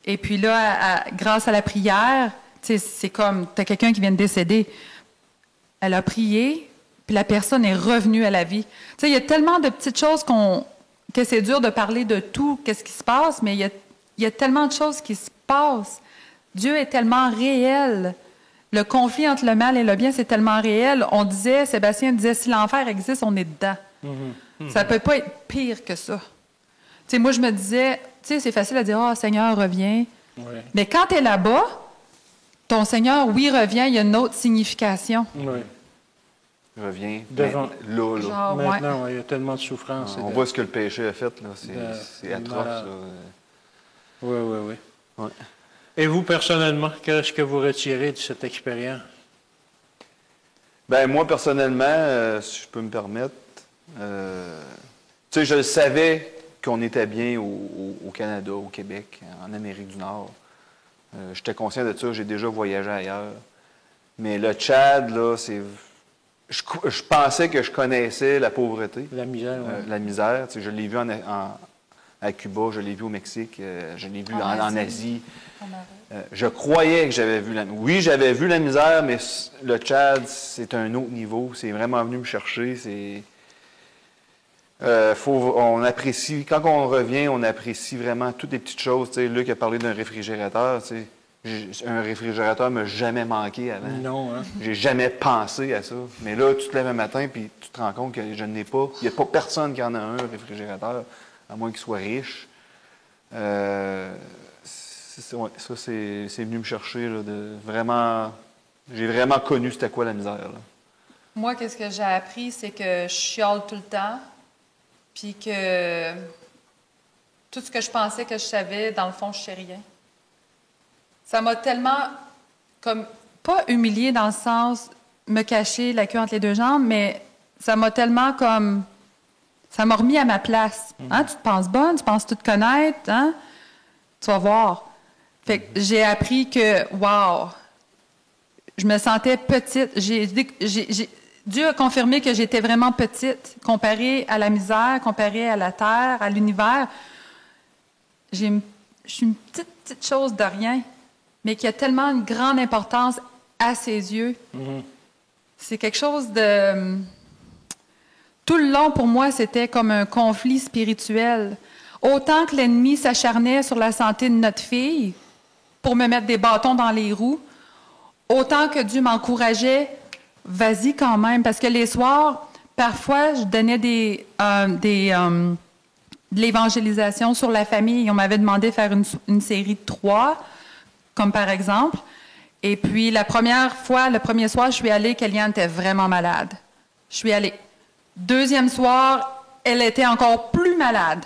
Et puis là, grâce à la prière, c'est comme, tu as quelqu'un qui vient de décéder. Elle a prié, puis la personne est revenue à la vie. Tu sais, il y a tellement de petites choses que c'est dur de parler de tout, qu'est-ce qui se passe, mais il y a tellement de choses qui se passent. Dieu est tellement réel. Le conflit entre le mal et le bien, c'est tellement réel. Sébastien disait, si l'enfer existe, on est dedans. Ça ne peut pas être pire que ça. Tu sais, moi, je me disais, c'est facile à dire, « Seigneur, reviens. Oui. » Mais quand tu es là-bas, ton Seigneur, oui, revient, il y a une autre signification. Oui. Revient. Devant. Là. Genre, maintenant, il y a tellement de souffrance. On voit ce que le péché a fait, là. C'est atroce. Oui. Ouais. Et vous, personnellement, qu'est-ce que vous retirez de cette expérience? Ben moi, personnellement, si je peux me permettre, tu sais, je le savais qu'on était bien au Canada, au Québec, en Amérique du Nord. J'étais conscient de ça, j'ai déjà voyagé ailleurs. Mais le Tchad, là, c'est... Je pensais que je connaissais la pauvreté. La misère, oui. La misère. Tu sais, je l'ai vu à Cuba, je l'ai vu au Mexique, je l'ai vu en Asie. Je croyais que j'avais vu la... Oui, j'avais vu la misère, mais le Tchad, c'est un autre niveau. C'est vraiment venu me chercher. C'est... on apprécie... Quand on revient, on apprécie vraiment toutes les petites choses. Tu sais, Luc a parlé d'un réfrigérateur. Tu sais. Un réfrigérateur ne m'a jamais manqué avant. Non, hein? J'ai jamais pensé à ça. Mais là, tu te lèves un matin puis tu te rends compte que je n'ai pas. Il n'y a pas personne qui en a un réfrigérateur, à moins qu'il soit riche. Ça, c'est venu me chercher. Là, vraiment, j'ai vraiment connu c'était quoi la misère. Là. Moi, qu'est-ce que j'ai appris, c'est que je chiale tout le temps, puis que tout ce que je pensais que je savais, dans le fond, je sais rien. Ça m'a tellement, comme, pas humiliée dans le sens me cacher la queue entre les deux jambes, mais ça m'a tellement comme, ça m'a remis à ma place. Hein? Tu te penses bonne, tu penses tout connaître, hein? Tu vas voir. Fait que j'ai appris que, wow, je me sentais petite. Dieu a confirmé que j'étais vraiment petite, comparée à la misère, comparée à la terre, à l'univers. Je suis une petite chose de rien, mais qui a tellement une grande importance à ses yeux. Mm-hmm. C'est quelque chose de... Tout le long, pour moi, c'était comme un conflit spirituel. Autant que l'ennemi s'acharnait sur la santé de notre fille pour me mettre des bâtons dans les roues, autant que Dieu m'encourageait, vas-y quand même. Parce que les soirs, parfois, je donnais de l'évangélisation sur la famille. On m'avait demandé de faire une série de 3, comme par exemple. Et puis, le premier soir, je suis allée, Kellyanne était vraiment malade. Je suis allée. Deuxième soir, elle était encore plus malade.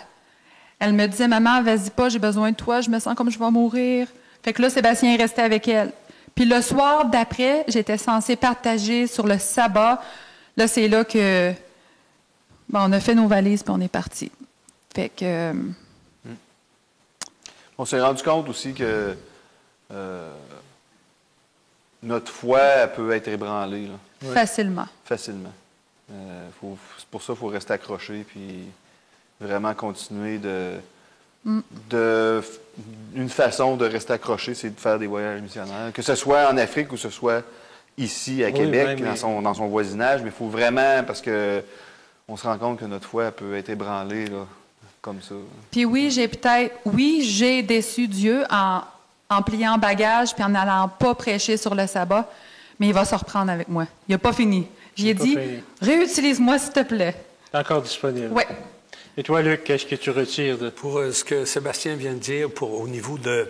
Elle me disait, « Maman, vas-y pas, j'ai besoin de toi, je me sens comme je vais mourir. » Fait que là, Sébastien est resté avec elle. Puis le soir d'après, j'étais censée partager sur le sabbat. Là, c'est là que on a fait nos valises puis on est parti. Fait que... On s'est rendu compte aussi que notre foi elle peut être ébranlée. Là. Oui. Facilement. Facilement. C'est pour ça qu'il faut rester accroché puis vraiment continuer une façon de rester accroché, c'est de faire des voyages missionnaires. Que ce soit en Afrique ou que ce soit ici à Québec, dans son voisinage, mais il faut vraiment, parce que on se rend compte que notre foi peut être ébranlée là, comme ça. Puis j'ai déçu Dieu en pliant bagage puis en n'allant pas prêcher sur le sabbat, mais il va se reprendre avec moi. Il n'a pas fini. J'ai dit, réutilise-moi s'il te plaît. Encore disponible. Oui. Et toi, Luc, qu'est-ce que tu retires de... Pour ce que Sébastien vient de dire, au niveau de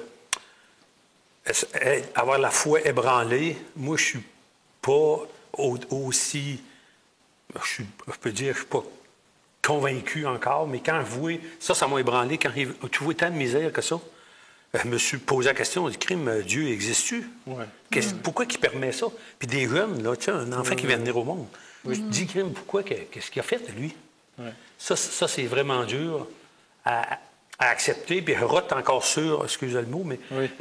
avoir la foi ébranlée, moi, je suis pas aussi... Je peux dire, je suis pas convaincu encore, mais quand je vois... Ça m'a ébranlé. Quand tu vois tant de misère que ça, je me suis posé la question, du crime, Dieu existe-tu? Ouais. Pourquoi il permet ça? Puis des jeunes, là, tu sais, un enfant qui vient de venir au monde. Oui. Je dis, crime, pourquoi? Qu'est-ce qu'il a fait, lui? Ouais. Ça, c'est vraiment dur à accepter. Puis je rote encore sur, excusez le mot, mais oui.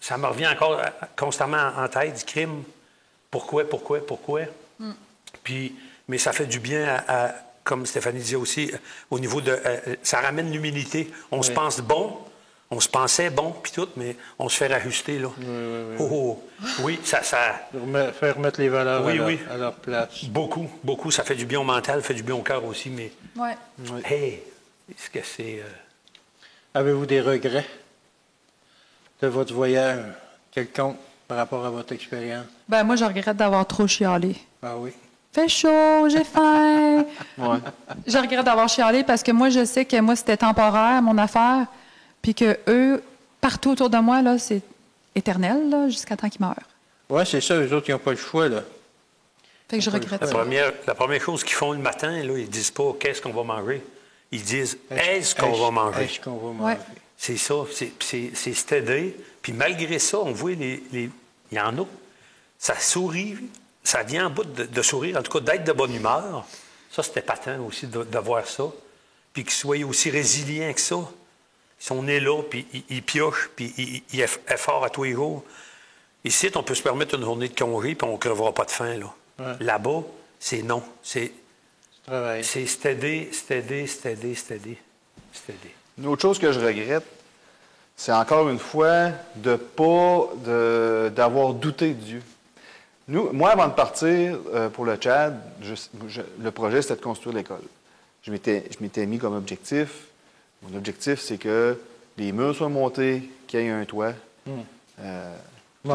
Ça me revient encore constamment en tête, du crime. Pourquoi? Puis, mais ça fait du bien comme Stéphanie disait aussi, au niveau de... ça ramène l'humilité. On se pense bon. On se pensait bon, puis tout, mais on se fait rajuster, là. Oui, ça... Faire remettre les valeurs à leur place. Beaucoup. Ça fait du bien au mental, ça fait du bien au cœur aussi, mais... Oui. Hey, est-ce que c'est... Avez-vous des regrets de votre voyage quelconque par rapport à votre expérience? Ben moi, je regrette d'avoir trop chialé. Ah oui? Fait chaud, j'ai faim. Ouais. Je regrette d'avoir chialé parce que moi, je sais que moi, c'était temporaire, mon affaire. Puis que eux, partout autour de moi, là, c'est éternel, là, jusqu'à temps qu'ils meurent. Oui, c'est ça, eux autres, ils n'ont pas le choix, là. Fait que je regrette ça. La première chose qu'ils font le matin, là, ils ne disent pas « qu'est-ce qu'on va manger ». Ils disent « est-ce qu'on va manger ». Est-ce qu'on va manger. Ouais. C'est ça, c'est stédé. Puis malgré ça, on voit il y en a, ça sourit, ça vient en bout de sourire, en tout cas d'être de bonne humeur. Ça, c'était patent aussi de voir ça. Puis qu'ils soient aussi résilients que ça. On est là, puis ils piochent, puis ils effort à tous les jours. Ici, on peut se permettre une journée de congé, puis on ne crevera pas de faim. Là. Ouais. Là-bas, c'est non. C'est stédé. Une autre chose que je regrette, c'est encore une fois d'avoir douté de Dieu. Moi, avant de partir pour le Tchad, le projet, c'était de construire l'école. Je m'étais mis comme objectif. Mon objectif, c'est que les murs soient montés, qu'il y ait un toit. Je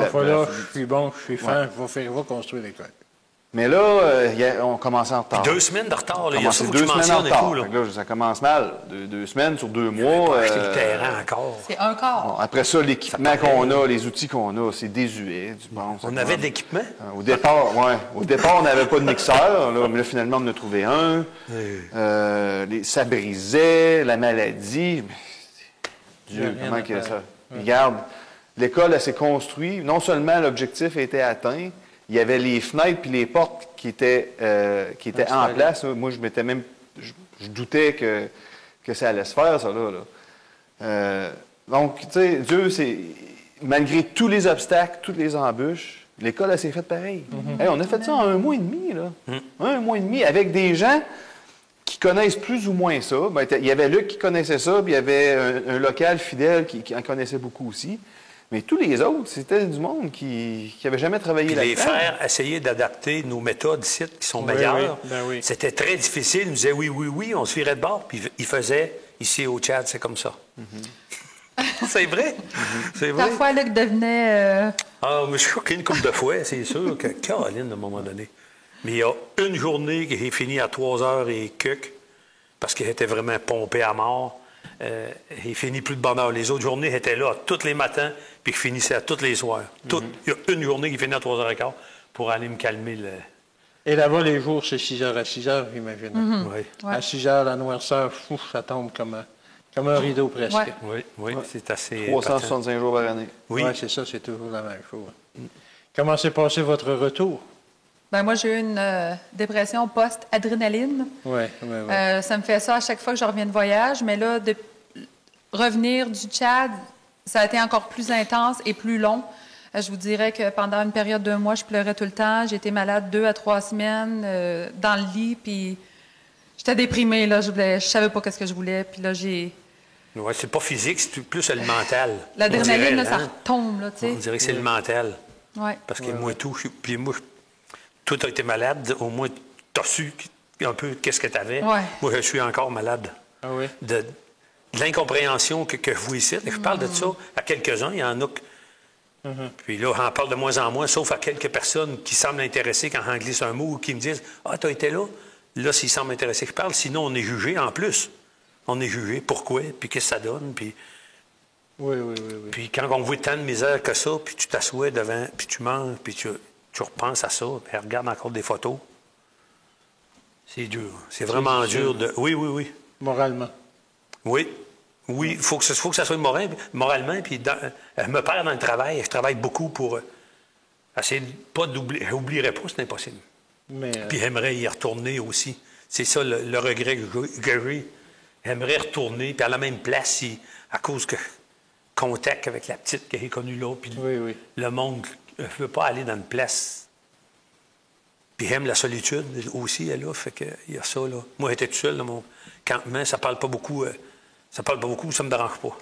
suis bon, je suis fin, il va construire l'école. Mais là, on commençait en retard. 2 semaines de retard. Là. Il y a ça, 2 semaines en retard. là. Là, ça commence mal. 2 semaines sur 2 mois. Acheter le terrain encore. C'est un quart. Bon, après ça, l'équipement qu'on a, les outils qu'on a, c'est désuet. On avait de l'équipement? Au départ, on n'avait pas de mixeur. Là, mais là, finalement, on en a trouvé un. Ça brisait, la maladie. Dieu, comment que ça... Regarde, l'école, elle s'est construite. Non seulement l'objectif était atteint, il y avait les fenêtres puis les portes qui étaient en place. Moi, je doutais que ça allait se faire, ça, là. Donc, tu sais, Dieu, malgré tous les obstacles, toutes les embûches, l'école, elle s'est faite pareil. Hey, on a fait ça en 1 mois et demi, là. 1 mois et demi, avec des gens qui connaissent plus ou moins ça. Ben, il y avait Luc qui connaissait ça, puis il y avait un local fidèle qui en connaissait beaucoup aussi. Mais tous les autres, c'était du monde qui n'avait jamais travaillé là-dedans. Les faire essayer d'adapter nos méthodes ici, qui sont meilleures, c'était très difficile. Ils nous disaient oui, on se virait de bord. Puis ils faisaient, ici au Tchad, c'est comme ça. C'est vrai. C'est vrai. Parfois, Luc devenait... Ah, mais je suis choqué une couple de fois, c'est sûr que Caroline, à un moment donné. Mais il y a une journée qui est finie à 3h et quelques, parce qu'elle était vraiment pompée à mort. Il finit plus de bonne heure. Les autres journées étaient là tous les matins, puis qui finissaient à tous les soirs. Il y a une journée qui finit à 3h15 pour aller me calmer. Et là-bas, les jours, c'est 6h à 6h, j'imagine. Oui. À 6h, la noirceur, ça tombe comme un rideau presque. Oui, c'est assez... 365 jours par année. Oui, c'est ça, c'est toujours la même chose. Comment s'est passé votre retour? Ben moi, j'ai eu une dépression post-adrénaline. Oui. Ça me fait ça à chaque fois que je reviens de voyage. Mais là, de revenir du Tchad, ça a été encore plus intense et plus long. Je vous dirais que pendant une période de 1 mois, je pleurais tout le temps. J'ai été malade 2 à 3 semaines dans le lit, puis j'étais déprimée. Là, je savais pas qu'est-ce que je voulais. Puis là, Oui, c'est pas physique, c'est plus le mental. L'adrénaline, là, ça retombe, là, tu sais. On dirait que c'est le mental. Oui. Parce que moi, puis moi, toi, tu as été malade, au moins, tu as su un peu qu'est-ce que tu avais. Ouais. Moi, je suis encore malade. Ah oui? De l'incompréhension que vous ici. Je parle de ça à quelques-uns. Il y en a que... Puis là, on en parle de moins en moins, sauf à quelques personnes qui semblent intéressées quand on glisse un mot ou qui me disent « Ah, tu as été là? » Là, s'ils semblent intéressés, je parle. Sinon, on est jugé en plus. On est jugé. Pourquoi? Puis qu'est-ce que ça donne? Puis... Oui. Puis quand on voit tant de misère que ça, puis tu t'assois devant, puis tu manges, puis tu repenses à ça, puis regarde encore des photos. C'est dur. C'est vraiment dur de... Oui. Moralement. Oui. Il faut que ça soit moralement. Puis je me perds dans le travail. Je travaille beaucoup pour essayer pas d'oublier. Je n'oublierai pas, c'est impossible. Puis j'aimerais y retourner aussi. C'est ça le regret que j'ai. J'aimerais retourner, puis à la même place, à cause que contact avec la petite que j'ai connue là, puis le monde, je ne veux pas aller dans une place. Puis j'aime la solitude aussi, elle, là, fait qu'il y a ça, là. Moi, j'étais tout seul dans mon campement, ça parle pas beaucoup, ça me dérange pas.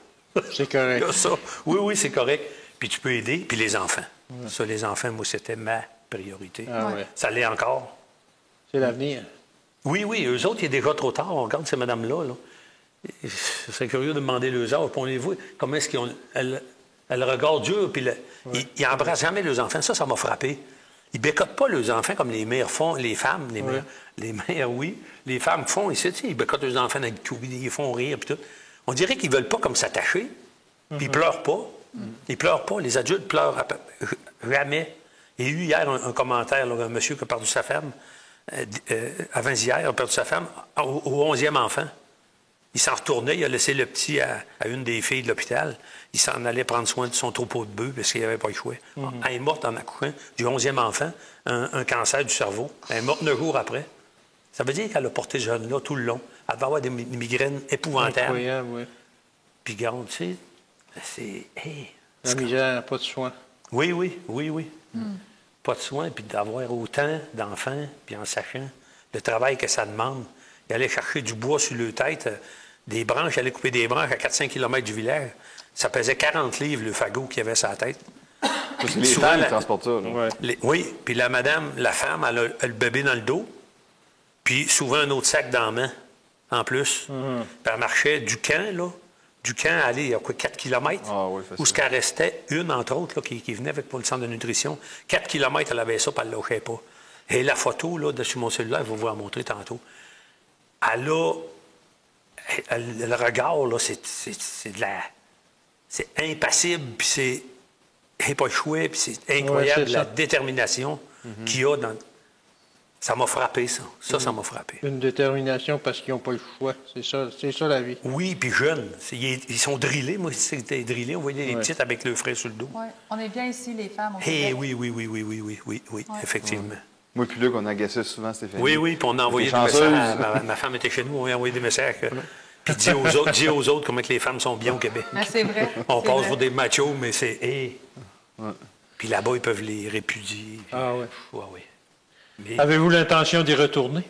C'est correct. Il y a ça. Oui, c'est correct. Puis tu peux aider, puis les enfants. Ça, les enfants, moi, c'était ma priorité. Ça l'est encore. C'est l'avenir. Oui, eux autres, il est déjà trop tard. On regarde ces madames-là, là. Je serais curieux de demander leurs âges. Puis on les voit, comment est-ce qu'elles regardent Dieu, puis ils n'embrassent jamais leurs enfants. Ça m'a frappé. Ils ne bécotent pas leurs enfants comme les mères font, les femmes, les mères. Les mères, oui. Les femmes font ici, tu sais, ils bécotent leurs enfants dans le cou, ils font rire, puis tout. On dirait qu'ils ne veulent pas comme s'attacher, puis ils ne pleurent pas. Ils ne pleurent pas. Les adultes pleurent jamais. Il y a eu hier un commentaire, là, un monsieur qui a perdu sa femme, avant-hier, a perdu sa femme, au 11e enfant. Il s'en retournait, il a laissé le petit à une des filles de l'hôpital. Il s'en allait prendre soin de son troupeau de bœufs parce qu'il n'avait pas le choix. Elle est morte en accouchant du 11e enfant, un cancer du cerveau. Elle est morte 9 jours après. Ça veut dire qu'elle a porté ce jeune-là tout le long. Elle va avoir des migraines épouvantables. Incroyable, oui. Puis, regarde, tu sais, c'est... Hey, la misère, pas de soins. Oui. Pas de soins, puis d'avoir autant d'enfants, puis en sachant le travail que ça demande. Il allait chercher du bois sur le tête, des branches, il allait couper des branches à 400 km du village. Ça pesait 40 livres, le fagot qu'il y avait sur la tête. C'est les femmes qui transportent ça. Oui, puis la madame, la femme, elle a le bébé dans le dos, puis souvent un autre sac dans la main, en plus. Puis elle marchait du camp, là. Du camp à aller, il y a quoi, 4 km? Où ce qu'elle restait, une, entre autres, là, qui venait avec pour le centre de nutrition. 4 km, elle avait ça, puis elle ne lâchait pas. Et la photo, là, dessus mon cellulaire, je vais vous la montrer tantôt. Elle a... le regard, là, c'est de la... C'est impassible, puis c'est... Elle n'a pas le choix, puis c'est incroyable, la détermination qu'il y a dans... Ça m'a frappé, ça. Ça m'a frappé. Une détermination parce qu'ils n'ont pas le choix. C'est ça la vie. Oui, puis jeunes. Ils sont drillés. Moi, c'était drillés. On voyait les petites avec le frais sur le dos. Oui, on est bien ici, les femmes. Oui, effectivement. Moi, puis Luc, on agaçait souvent Stéphanie. Oui, puis on a envoyé des messages. Ma femme était chez nous, on a envoyé des messages. Puis dis aux autres comment que les femmes sont bien au Québec. Ah, c'est vrai. On passe pour des machos, mais c'est... Hey. Puis là-bas, ils peuvent les répudier. Puis... Ah oui. Oui. Mais... Avez-vous l'intention d'y retourner?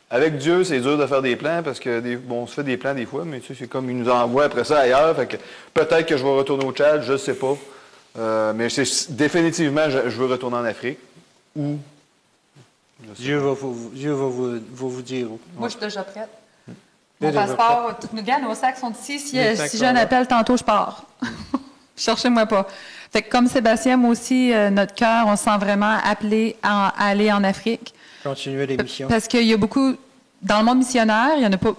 Avec Dieu, c'est dur de faire des plans parce que on se fait des plans des fois, mais tu sais, c'est comme il nous envoie après ça ailleurs. Fait que peut-être que je vais retourner au Tchad, je ne sais pas. Mais définitivement, je veux retourner en Afrique. Ou Dieu va vous dire où. Moi, je suis déjà prête. Mon passeport, nos sacs sont ici. Si j'ai un appel tantôt, je pars. Cherchez-moi pas. Fait que comme Sébastien, moi aussi, notre cœur, on se sent vraiment appelé à aller en Afrique. Continuer les missions. Parce qu'il y a beaucoup... Dans le monde missionnaire, il y en a pas...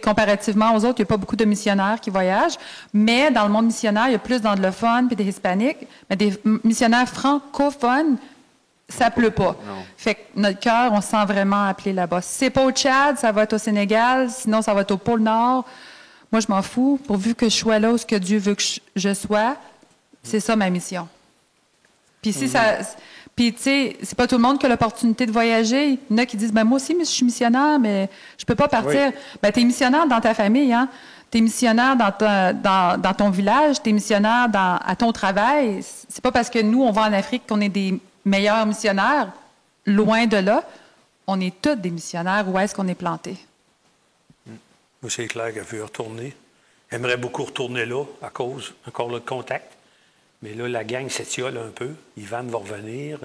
comparativement aux autres, il n'y a pas beaucoup de missionnaires qui voyagent. Mais dans le monde missionnaire, il y a plus d'anglophones puis des hispaniques. Mais des missionnaires francophones, ça pleut pas. Non. Fait que notre cœur, on se sent vraiment appelé là-bas. Si c'est pas au Tchad, ça va être au Sénégal. Sinon, ça va être au pôle Nord. Moi, je m'en fous. Pourvu que je sois là où ce que Dieu veut que je sois, c'est ça ma mission. Puis si ça... Puis, tu sais, c'est pas tout le monde qui a l'opportunité de voyager. Il y en a qui disent, moi aussi, mais je suis missionnaire, mais je peux pas partir. Oui. Tu es missionnaire dans ta famille, hein? Tu es missionnaire dans ton village, tu es missionnaire à ton travail. C'est pas parce que nous, on va en Afrique qu'on est des meilleurs missionnaires. Loin de là. On est tous des missionnaires. Où est-ce qu'on est plantés? Moi, c'est clair qu'elle veut retourner. Elle aimerait beaucoup retourner là, à cause, encore là, de contact. Mais là, la gang s'étiole un peu. Ivan va revenir.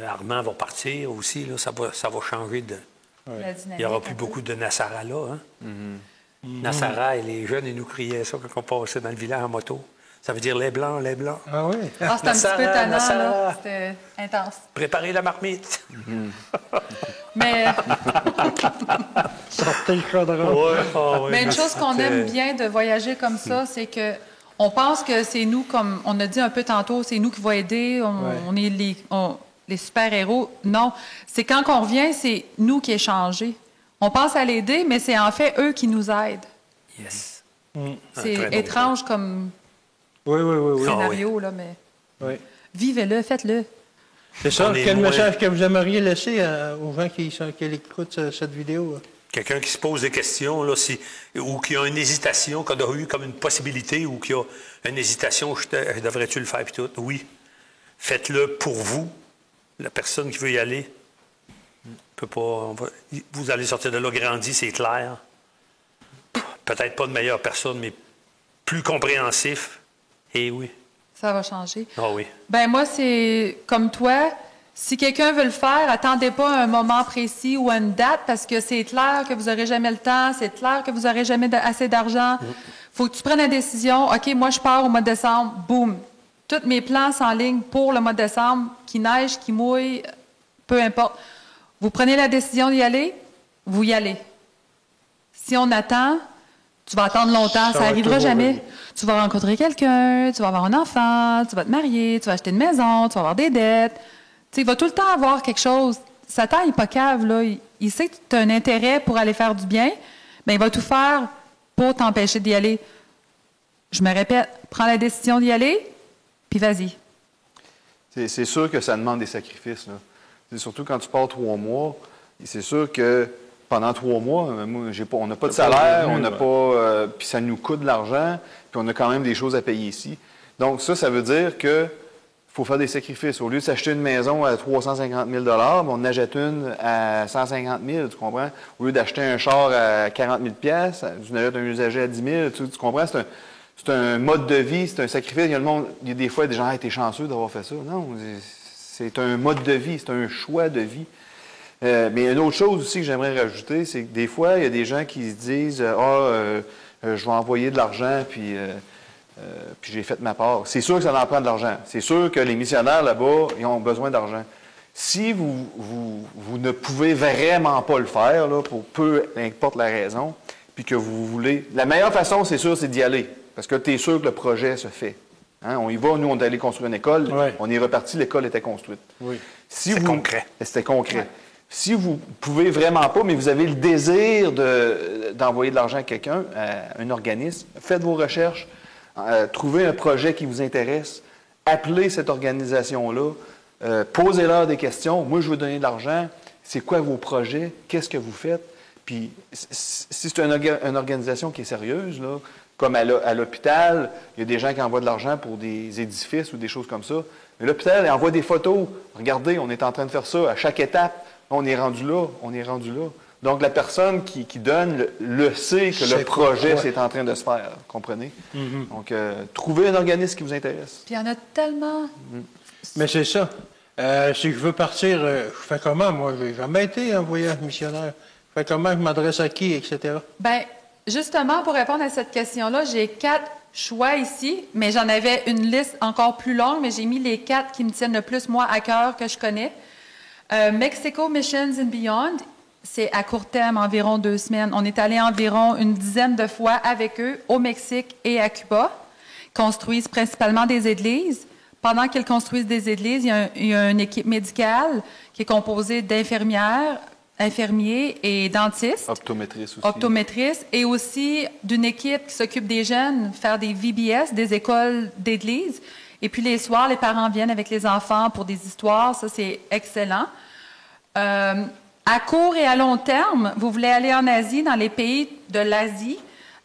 Armand va partir aussi. Là, ça va changer de... Il n'y aura plus beaucoup de Nassara là. Hein? Nassara et les jeunes, ils nous criaient ça quand on passait dans le village en moto. Ça veut dire les Blancs, les Blancs. Ah oui? Ah, c'était un petit peu tannant, là. C'était intense. Préparez la marmite. Mais... Sortez le cadran. Mais une chose qu'on aime bien de voyager comme ça, c'est que on pense que c'est nous, comme on a dit un peu tantôt, c'est nous qui va aider, on est les super-héros. Non, c'est quand on revient, c'est nous qui échangeons. On pense à l'aider, mais c'est en fait eux qui nous aident. Yes. C'est étrange comme scénario, là, mais vivez-le, faites-le. C'est ça. Quel message que vous aimeriez laisser aux gens qui écoutent cette vidéo? Quelqu'un qui se pose des questions, là, ou qui a une hésitation, qu'on a eu comme une possibilité, ou qui a une hésitation, devrais-tu le faire, puis tout. Oui. Faites-le pour vous. La personne qui veut y aller peut pas. Vous allez sortir de là grandi, c'est clair. Peut-être pas de meilleure personne, mais plus compréhensif. Et oui. Ça va changer. Ah oui. Ben moi, c'est comme toi. Si quelqu'un veut le faire, attendez pas un moment précis ou une date parce que c'est clair que vous n'aurez jamais le temps, c'est clair que vous n'aurez jamais assez d'argent. Faut que tu prennes la décision. OK, moi, je pars au mois de décembre. Boum. Tous mes plans sont en ligne pour le mois de décembre. Qu'il neige, qu'il mouille, peu importe. Vous prenez la décision d'y aller, vous y allez. Si on attend, tu vas attendre longtemps, ça n'arrivera jamais. Tu vas rencontrer quelqu'un, tu vas avoir un enfant, tu vas te marier, tu vas acheter une maison, tu vas avoir des dettes. Tu sais, il va tout le temps avoir quelque chose. Satan n'est pas cave, là. Il sait que tu as un intérêt pour aller faire du bien, mais il va tout faire pour t'empêcher d'y aller. Je me répète, prends la décision d'y aller, puis vas-y. C'est sûr que ça demande des sacrifices, là. C'est surtout quand tu pars 3 mois, c'est sûr que pendant 3 mois, moi, on n'a pas de salaire, on n'a pas, puis ça nous coûte de l'argent, puis on a quand même des choses à payer ici. Donc ça veut dire que faut faire des sacrifices. Au lieu de s'acheter une maison à 350 000 on en achète une à 150 000, tu comprends? Au lieu d'acheter un char à 40 000 tu en achètes un usager à 10 000, tu comprends? C'est un mode de vie, c'est un sacrifice. Il y a des fois des gens qui étaient chanceux d'avoir fait ça. Non, c'est un mode de vie, c'est un choix de vie. Mais une autre chose aussi que j'aimerais rajouter, c'est que des fois, il y a des gens qui se disent je vais envoyer de l'argent, puis j'ai fait ma part. C'est sûr que ça en prend de l'argent. C'est sûr que les missionnaires là-bas, ils ont besoin d'argent. Si vous ne pouvez vraiment pas le faire, là, pour peu importe la raison, puis que vous voulez... La meilleure façon, c'est sûr, c'est d'y aller. Parce que tu es sûr que le projet se fait. Hein? On y va, nous, on est allé construire une école. Oui. On est reparti, l'école était construite. Oui. C'était concret. C'était concret. Ouais. Si vous ne pouvez vraiment pas, mais vous avez le désir d'envoyer de l'argent à quelqu'un, à un organisme, faites vos recherches, trouvez un projet qui vous intéresse, appelez cette organisation-là, posez-leur des questions. Moi, je veux donner de l'argent. C'est quoi vos projets? Qu'est-ce que vous faites? Puis, si c'est une organisation qui est sérieuse, là, comme à l'hôpital, il y a des gens qui envoient de l'argent pour des édifices ou des choses comme ça. Mais l'hôpital, il envoie des photos. Regardez, on est en train de faire ça. À chaque étape, on est rendu là, on est rendu là. Donc, la personne qui donne le sait que le projet, c'est en train de se faire. Comprenez? Mm-hmm. Donc, trouvez un organisme qui vous intéresse. Puis, il y en a tellement... Mais c'est ça. Si je veux partir, je fais comment, moi? Je n'ai jamais été un voyage missionnaire. Je fais comment? Je m'adresse à qui, etc.? Bien, justement, pour répondre à cette question-là, j'ai 4 choix ici, mais j'en avais une liste encore plus longue, mais j'ai mis les 4 qui me tiennent le plus, moi, à cœur, que je connais. Mexico Missions and Beyond, c'est à court terme, environ 2 semaines. On est allé environ une dizaine de fois avec eux au Mexique et à Cuba. Ils construisent principalement des églises. Pendant qu'ils construisent des églises, il y a une équipe médicale qui est composée d'infirmières, infirmiers et dentistes. Optométristes aussi. Optométristes. Et aussi d'une équipe qui s'occupe des jeunes, faire des VBS, des écoles d'église. Et puis les soirs, les parents viennent avec les enfants pour des histoires. Ça, c'est excellent. À court et à long terme, vous voulez aller en Asie, dans les pays de l'Asie.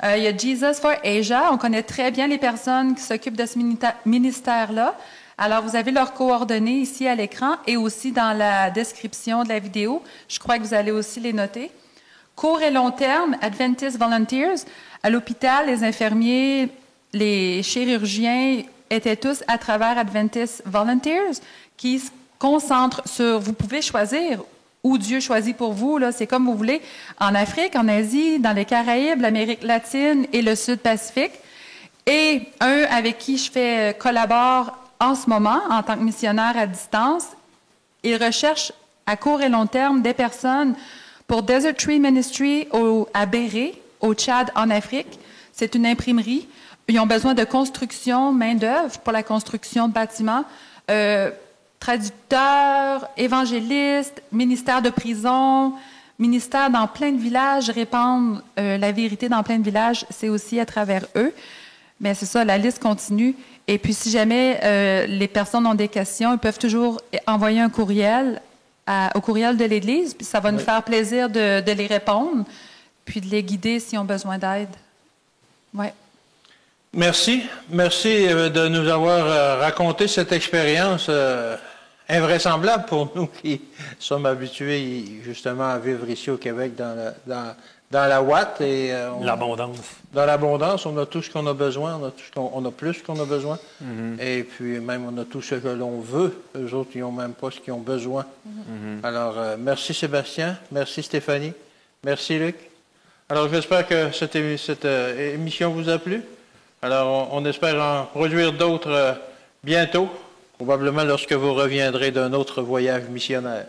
Il y a Jesus for Asia. On connaît très bien les personnes qui s'occupent de ce ministère-là. Alors, vous avez leurs coordonnées ici à l'écran et aussi dans la description de la vidéo. Je crois que vous allez aussi les noter. Court et long terme, Adventist Volunteers. À l'hôpital, les infirmiers, les chirurgiens étaient tous à travers Adventist Volunteers qui se concentrent sur... Vous pouvez choisir où Dieu choisit pour vous, là, c'est comme vous voulez, en Afrique, en Asie, dans les Caraïbes, l'Amérique latine et le Sud-Pacifique. Et un avec qui je collabore en ce moment, en tant que missionnaire à distance, il recherche à court et long terme des personnes pour Desert Tree Ministry à Béré, au Tchad, en Afrique. C'est une imprimerie. Ils ont besoin de construction, main-d'œuvre pour la construction de bâtiments. Traducteurs, évangélistes, ministère de prison, ministère dans plein de villages, répandre la vérité dans plein de villages, c'est aussi à travers eux. Mais c'est ça, la liste continue. Et puis, si jamais les personnes ont des questions, ils peuvent toujours envoyer un courriel au courriel de l'Église, puis ça va nous faire plaisir de les répondre, puis de les guider s'ils ont besoin d'aide. Oui. Merci. Merci de nous avoir raconté cette expérience invraisemblable pour nous qui sommes habitués justement à vivre ici au Québec dans la Watt. L'abondance. Dans l'abondance, on a tout ce qu'on a besoin, on a plus qu'on a besoin. Mm-hmm. Et puis même, on a tout ce que l'on veut. Eux autres, ils n'ont même pas ce qu'ils ont besoin. Mm-hmm. Alors, merci Sébastien, merci Stéphanie, merci Luc. Alors, j'espère que cette émission vous a plu. Alors, on espère en produire d'autres bientôt, probablement lorsque vous reviendrez d'un autre voyage missionnaire.